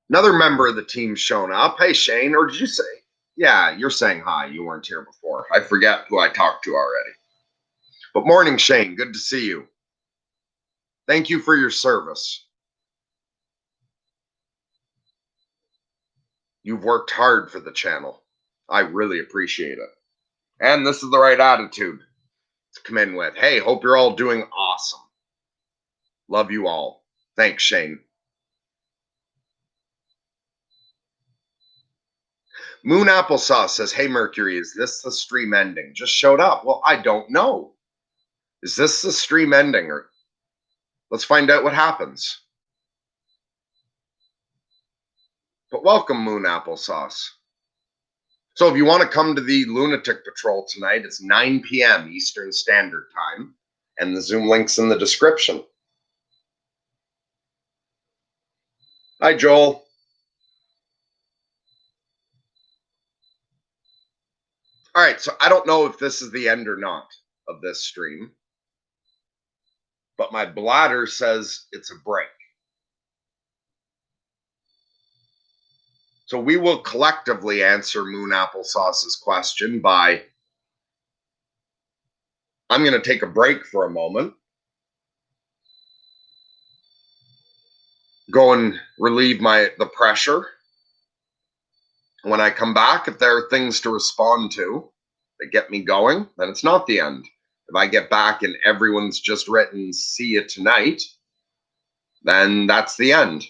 Another member of the team's shown up. Hey, Shane, or did you say? Yeah, you're saying hi. You weren't here before. I forget who I talked to already. But morning, Shane. Good to see you. Thank you for your service. You've worked hard for the channel. I really appreciate it. And this is the right attitude to come in with. Hey, hope you're all doing awesome. Love you all. Thanks, Shane. Moon Applesauce says, hey, Mercury, is this the stream ending? Just showed up. Well, I don't know. Is this the stream ending? Or let's find out what happens. But welcome, Moon Applesauce. So if you want to come to the Lunatic Patrol tonight, it's 9 p.m. Eastern Standard Time, and the Zoom link's in the description. Hi, Joel. All right, so I don't know if this is the end or not of this stream, but my bladder says it's a break. So we will collectively answer Moon Applesauce's question by, I'm going to take a break for a moment, go and relieve the pressure. When I come back, if there are things to respond to that get me going, then it's not the end. If I get back and everyone's just written, see you tonight, then that's the end.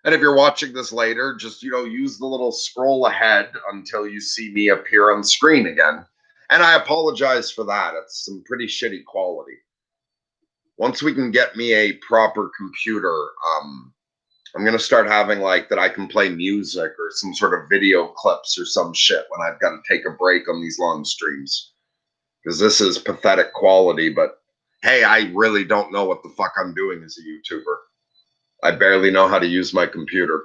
And if you're watching this later, just, use the little scroll ahead until you see me appear on screen again. And I apologize for that. It's some pretty shitty quality. Once we can get me a proper computer, I'm going to start having that I can play music or some sort of video clips or some shit when I've got to take a break on these long streams. Because this is pathetic quality, but hey, I really don't know what the fuck I'm doing as a YouTuber. I barely know how to use my computer.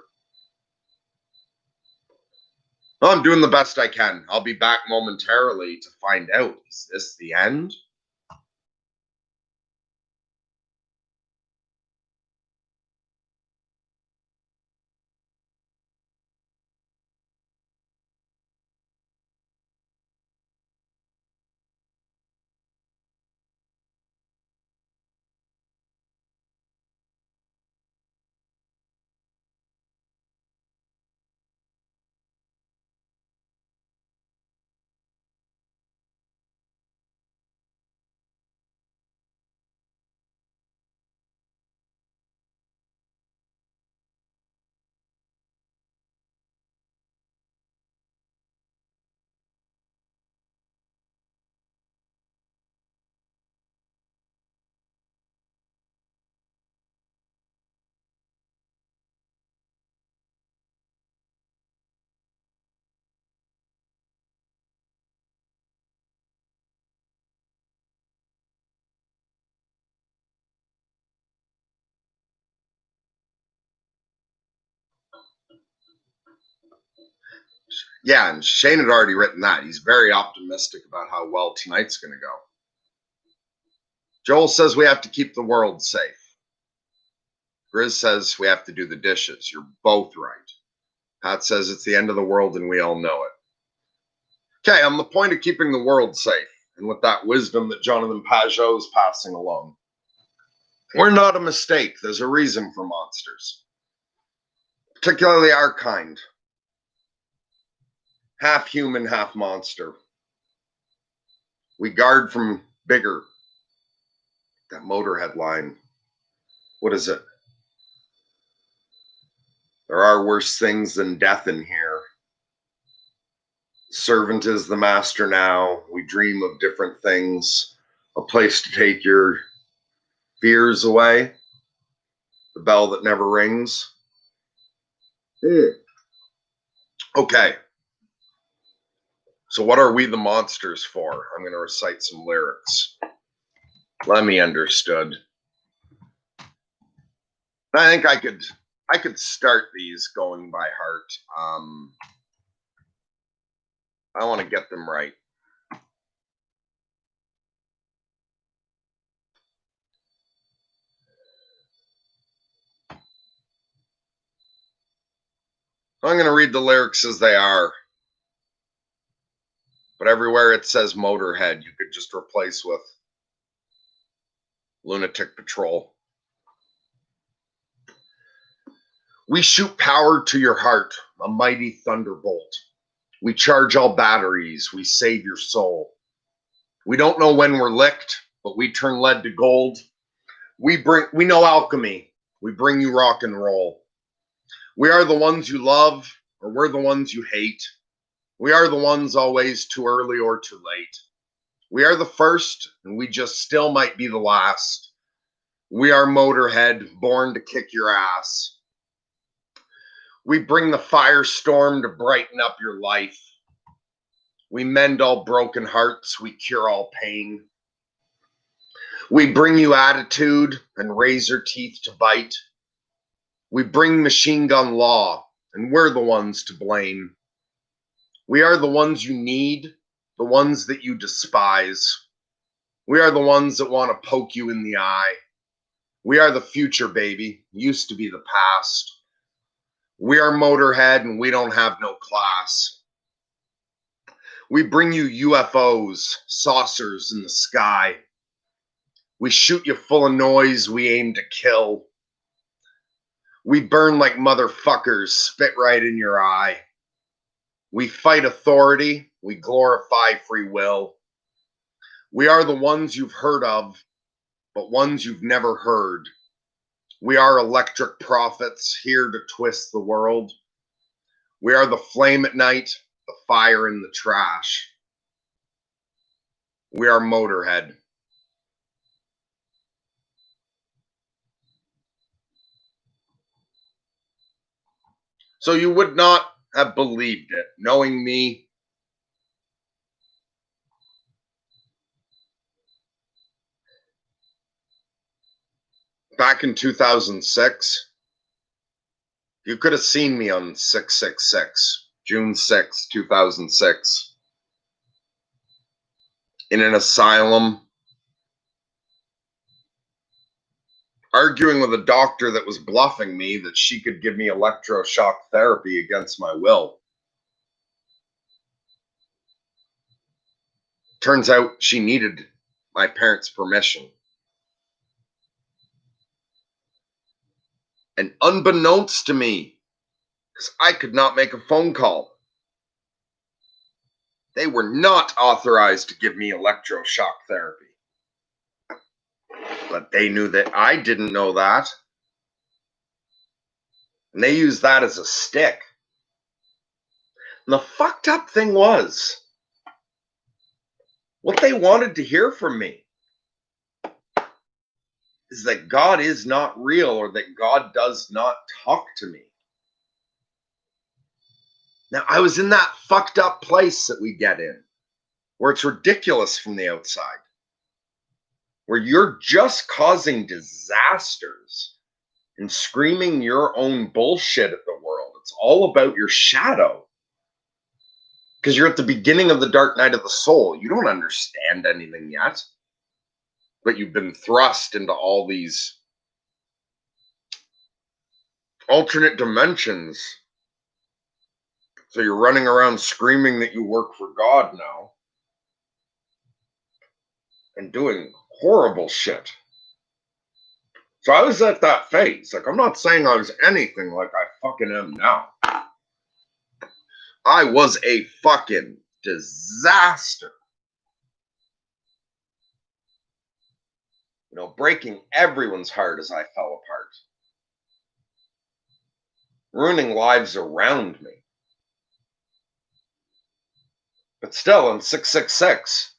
Well, I'm doing the best I can. I'll be back momentarily to find out, is this the end? Yeah, and Shane had already written that. He's very optimistic about how well tonight's going to go. Joel says we have to keep the world safe. Grizz says we have to do the dishes. You're both right. Pat says it's the end of the world and we all know it. Okay, on the point of keeping the world safe, and with that wisdom that Jonathan Pajot is passing along, we're not a mistake. There's a reason for monsters, particularly our kind. Half human, half monster. We guard from bigger. That Motorhead line. What is it? There are worse things than death in here. Servant is the master now. We dream of different things. A place to take your fears away. The bell that never rings. Okay. So what are we the monsters for? I'm going to recite some lyrics. Let me understood. I think I could start these going by heart. I want to get them right. I'm going to read the lyrics as they are. But everywhere it says Motorhead, you could just replace with Lunatic Patrol. We shoot power to your heart, a mighty thunderbolt. We charge all batteries, we save your soul. We don't know when we're licked, but we turn lead to gold. We know alchemy. We bring you rock and roll. We are the ones you love, or we're the ones you hate. We are the ones always too early or too late. We are the first, and we just still might be the last. We are Motorhead, born to kick your ass. We bring the firestorm to brighten up your life. We mend all broken hearts, we cure all pain. We bring you attitude and razor teeth to bite. We bring machine gun law, and we're the ones to blame. We are the ones you need, the ones that you despise. We are the ones that want to poke you in the eye. We are the future, baby. Used to be the past. We are Motorhead, and we don't have no class. We bring you UFOs, saucers in the sky. We shoot you full of noise, we aim to kill. We burn like motherfuckers, spit right in your eye. We fight authority, we glorify free will. We are the ones you've heard of, but ones you've never heard. We are electric prophets here to twist the world. We are the flame at night, the fire in the trash. We are Motorhead. So you would not have believed it, knowing me. Back in 2006, you could have seen me on 666, June 6, 2006, in an asylum, arguing with a doctor that was bluffing me that she could give me electroshock therapy against my will. Turns out she needed my parents' permission. And unbeknownst to me, because I could not make a phone call, they were not authorized to give me electroshock therapy. But they knew that I didn't know that. And they used that as a stick. And the fucked up thing was, what they wanted to hear from me is that God is not real, or that God does not talk to me. Now, I was in that fucked up place that we get in, where it's ridiculous from the outside, where you're just causing disasters and screaming your own bullshit at the world. It's all about your shadow. Because you're at the beginning of the dark night of the soul. You don't understand anything yet. But you've been thrust into all these alternate dimensions. So you're running around screaming that you work for God now. And doing horrible shit. So I was at that phase. Like, I'm not saying I was anything like I fucking am now. I was a fucking disaster. You know, breaking everyone's heart as I fell apart. Ruining lives around me. But still, in 666,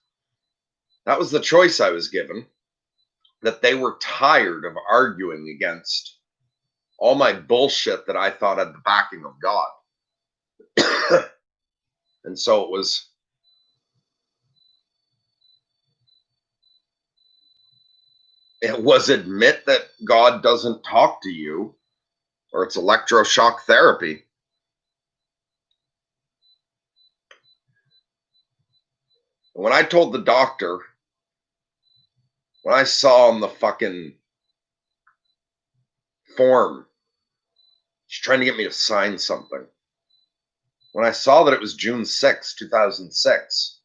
that was the choice I was given. That they were tired of arguing against all my bullshit that I thought had the backing of God. And so it was admit that God doesn't talk to you, or it's electroshock therapy. When I told the doctor, when I saw on the fucking form, she's trying to get me to sign something. When I saw that it was June 6, 2006,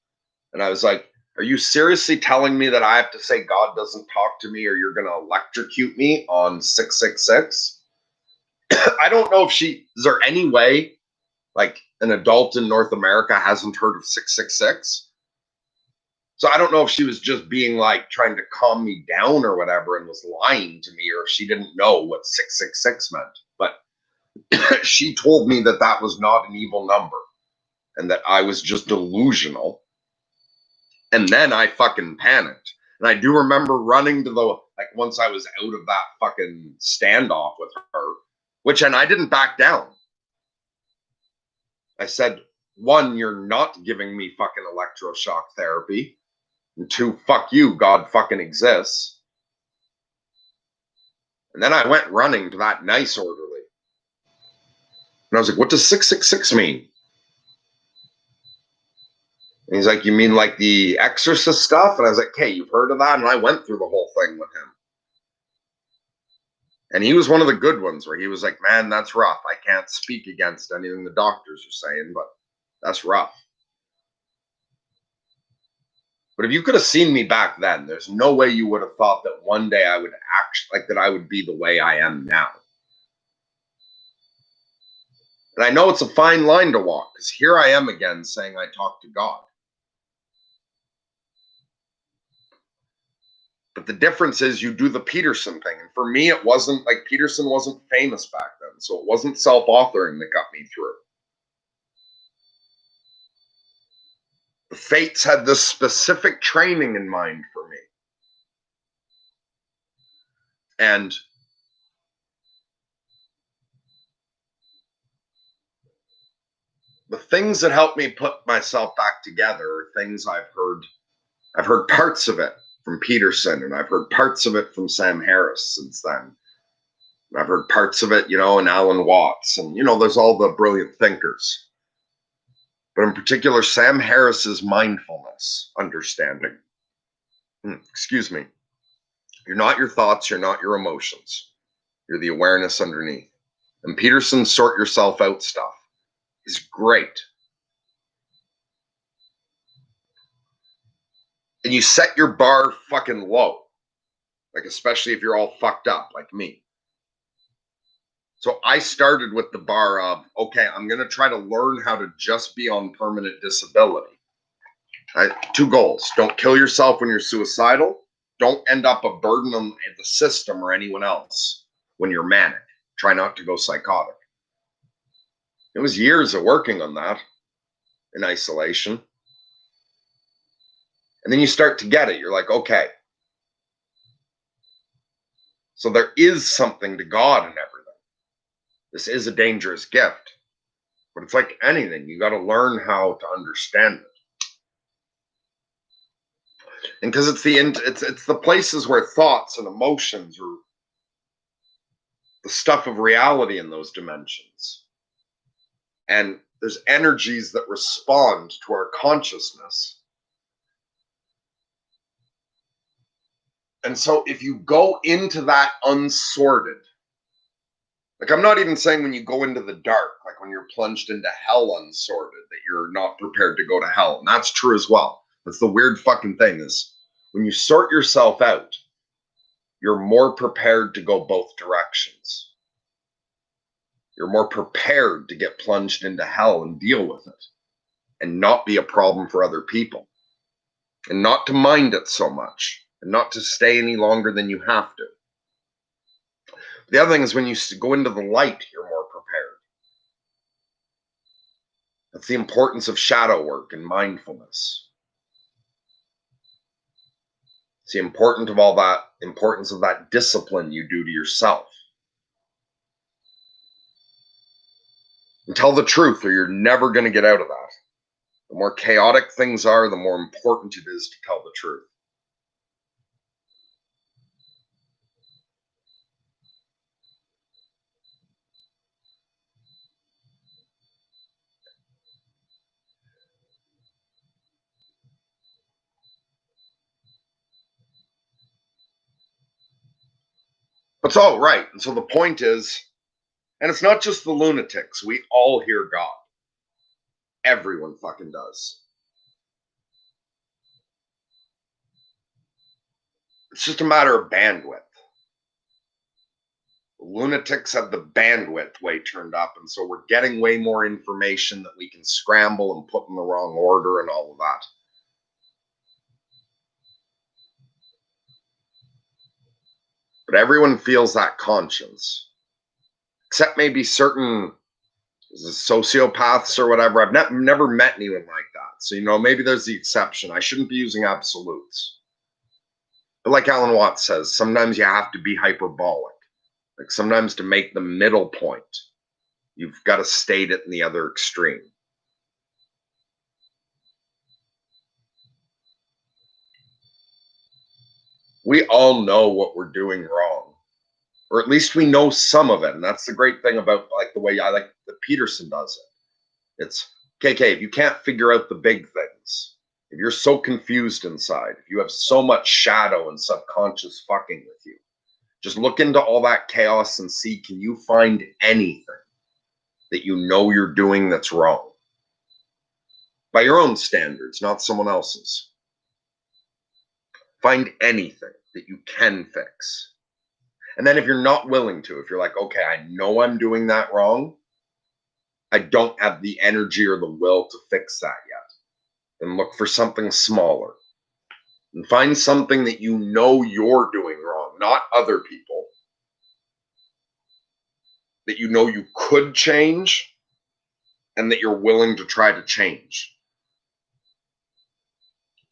and I was like, are you seriously telling me that I have to say God doesn't talk to me or you're going to electrocute me on 666? I don't know if is there any way, like, an adult in North America hasn't heard of 666? So I don't know if she was just being like trying to calm me down or whatever and was lying to me, or if she didn't know what 666 meant. But she told me that that was not an evil number and that I was just delusional. And then I fucking panicked. And I do remember running to once I was out of that fucking standoff with her, and I didn't back down. I said, 1, you're not giving me fucking electroshock therapy. And 2, fuck you, God fucking exists. And then I went running to that nice orderly. And I was like, what does 666 mean? And he's like, you mean like the exorcist stuff? And I was like, hey, you've heard of that? And I went through the whole thing with him. And he was one of the good ones where he was like, man, that's rough. I can't speak against anything the doctors are saying, but that's rough. But if you could have seen me back then, there's no way you would have thought that one day I would act like that I would be the way I am now. And I know it's a fine line to walk, because here I am again saying I talk to God. But the difference is you do the Peterson thing. And for me, it wasn't like Peterson wasn't famous back then. So it wasn't self-authoring that got me through. The Fates had this specific training in mind for me. And the things that helped me put myself back together are things I've heard parts of it from Peterson, and I've heard parts of it from Sam Harris since then. I've heard parts of it, in Alan Watts, and, there's all the brilliant thinkers. But in particular, Sam Harris's mindfulness understanding. Excuse me. You're not your thoughts, you're not your emotions. You're the awareness underneath. And Peterson's sort yourself out stuff is great. And you set your bar fucking low. Like, especially if you're all fucked up like me. So I started with the bar of, okay, I'm going to try to learn how to just be on permanent disability. 2 goals. Don't kill yourself when you're suicidal. Don't end up a burden on the system or anyone else when you're manic. Try not to go psychotic. It was years of working on that in isolation. And then you start to get it. You're like, okay. So there is something to God in everything. This is a dangerous gift. But it's like anything. You got to learn how to understand it. And because it's the places where thoughts and emotions are the stuff of reality in those dimensions. And there's energies that respond to our consciousness. And so if you go into that unsorted, like I'm not even saying when you go into the dark, like when you're plunged into hell unsorted, that you're not prepared to go to hell. And that's true as well. That's the weird fucking thing is when you sort yourself out, you're more prepared to go both directions. You're more prepared to get plunged into hell and deal with it and not be a problem for other people and not to mind it so much and not to stay any longer than you have to. The other thing is when you go into the light, you're more prepared. That's the importance of shadow work and mindfulness. It's the importance of that discipline you do to yourself. And tell the truth or you're never going to get out of that. The more chaotic things are, the more important it is to tell the truth. That's all right. And so the point is, and it's not just the lunatics. We all hear God. Everyone fucking does. It's just a matter of bandwidth. Lunatics have the bandwidth way turned up, and so we're getting way more information that we can scramble and put in the wrong order and all of that. But everyone feels that conscience, except maybe certain sociopaths or whatever. I've never met anyone like that. So, maybe there's the exception. I shouldn't be using absolutes. But like Alan Watts says, sometimes you have to be hyperbolic. Like sometimes to make the middle point, you've got to state it in the other extreme. We all know what we're doing wrong, or at least we know some of it. And that's the great thing about like the way I like that Peterson does it. It's KK, if you can't figure out the big things, if you're so confused inside, if you have so much shadow and subconscious fucking with you, just look into all that chaos and see, can you find anything that you know you're doing that's wrong? By your own standards, not someone else's. Find anything that you can fix. And then if you're not willing to, if you're like, okay, I know I'm doing that wrong, I don't have the energy or the will to fix that yet, then look for something smaller. And find something that you know you're doing wrong, not other people, that you know you could change and that you're willing to try to change.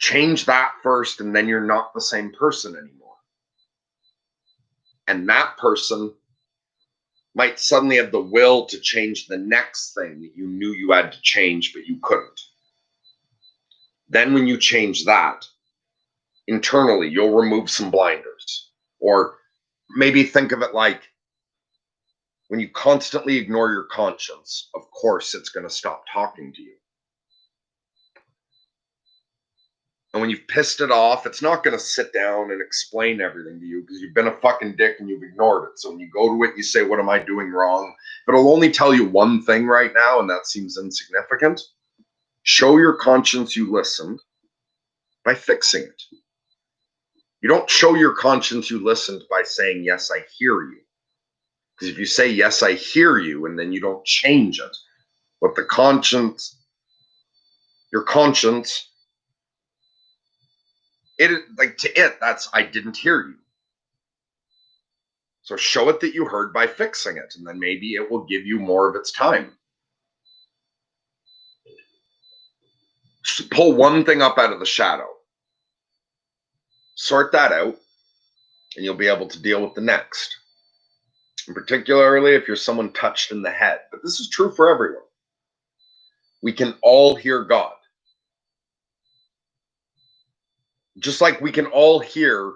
Change that first, and then you're not the same person anymore. And that person might suddenly have the will to change the next thing that you knew you had to change, but you couldn't. Then when you change that, internally, you'll remove some blinders. Or maybe think of it like when you constantly ignore your conscience, of course it's going to stop talking to you. And when you've pissed it off, it's not going to sit down and explain everything to you because you've been a fucking dick and you've ignored it. So when you go to it, you say, what am I doing wrong? But it'll only tell you one thing right now, and that seems insignificant. Show your conscience you listened by fixing it. You don't show your conscience you listened by saying, yes, I hear you. Because if you say, yes, I hear you, and then you don't change it, what the conscience, your conscience, that's, I didn't hear you. So show it that you heard by fixing it, and then maybe it will give you more of its time. Just pull one thing up out of the shadow. Sort that out, and you'll be able to deal with the next. And particularly if you're someone touched in the head. But this is true for everyone. We can all hear God. Just like we can all hear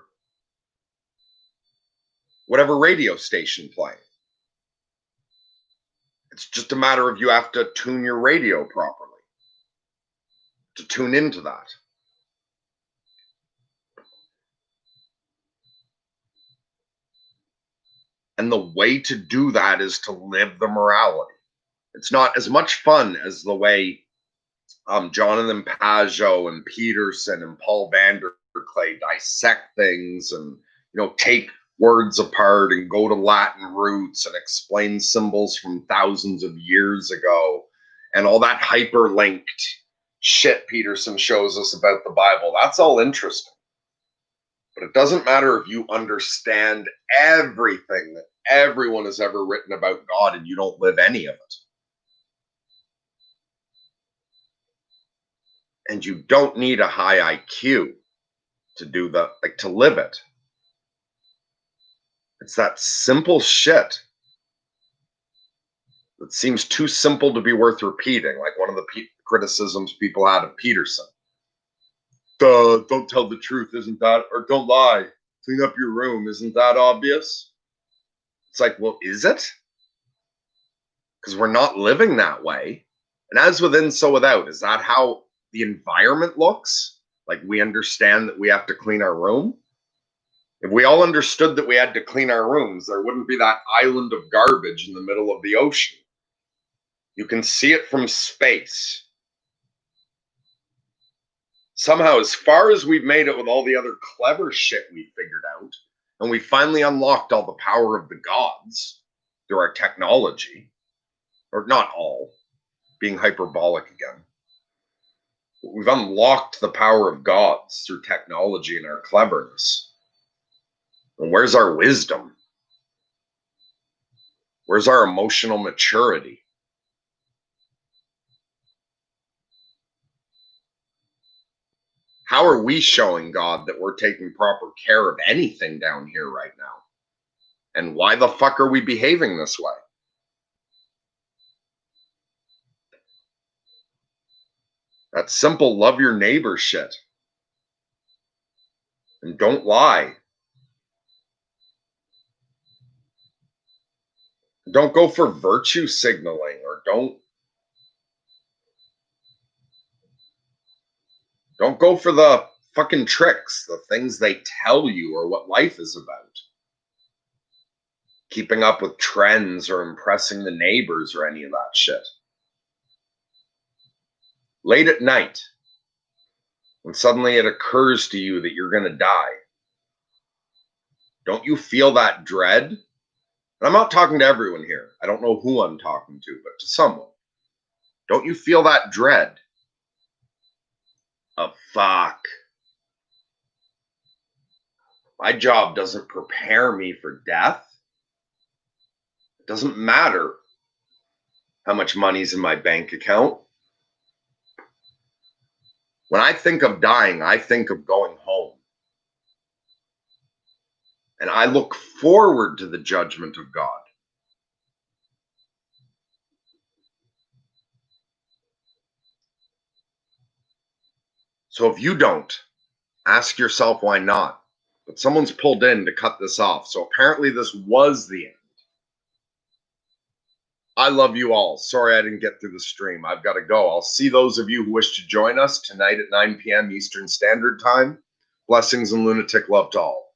whatever radio station playing. It's just a matter of you have to tune your radio properly to tune into that. And the way to do that is to live the morality. It's not as much fun as the way Jonathan Pajot and Peterson and Paul Vanderclay dissect things and take words apart and go to Latin roots and explain symbols from thousands of years ago and all that hyperlinked shit Peterson shows us about the Bible. That's all interesting. But it doesn't matter if you understand everything that everyone has ever written about God and you don't live any of it. And you don't need a high IQ to do to live it. It's that simple shit that seems too simple to be worth repeating, like one of the criticisms people had of Peterson. Don't tell the truth, isn't that? Or don't lie. Clean up your room, isn't that obvious? It's like, well, is it? Because we're not living that way. And as within, so without. Is that how the environment looks? Like we understand that we have to clean our room? If we all understood that we had to clean our rooms, there wouldn't be that island of garbage in the middle of the ocean. You can see it from space. Somehow, as far as we've made it with all the other clever shit we figured out, and we finally unlocked all the power of the gods through our technology, or not all, being hyperbolic again. We've unlocked the power of gods through technology and our cleverness. And where's our wisdom? Where's our emotional maturity? How are we showing God that we're taking proper care of anything down here right now? And why the fuck are we behaving this way? That simple love your neighbor shit. And don't lie. Don't go for virtue signaling, or don't go for the fucking tricks, the things they tell you or what life is about. Keeping up with trends or impressing the neighbors or any of that shit. Late at night, when suddenly it occurs to you that you're going to die, don't you feel that dread? And I'm not talking to everyone here. I don't know who I'm talking to, but to someone. Don't you feel that dread? Of fuck. My job doesn't prepare me for death. It doesn't matter how much money's in my bank account. When I think of dying, I think of going home. And I look forward to the judgment of God. So if you don't, ask yourself why not. But someone's pulled in to cut this off. So apparently this was the end. I love you all. Sorry I didn't get through the stream. I've got to go. I'll see those of you who wish to join us tonight at 9 p.m. Eastern Standard Time. Blessings and lunatic love to all.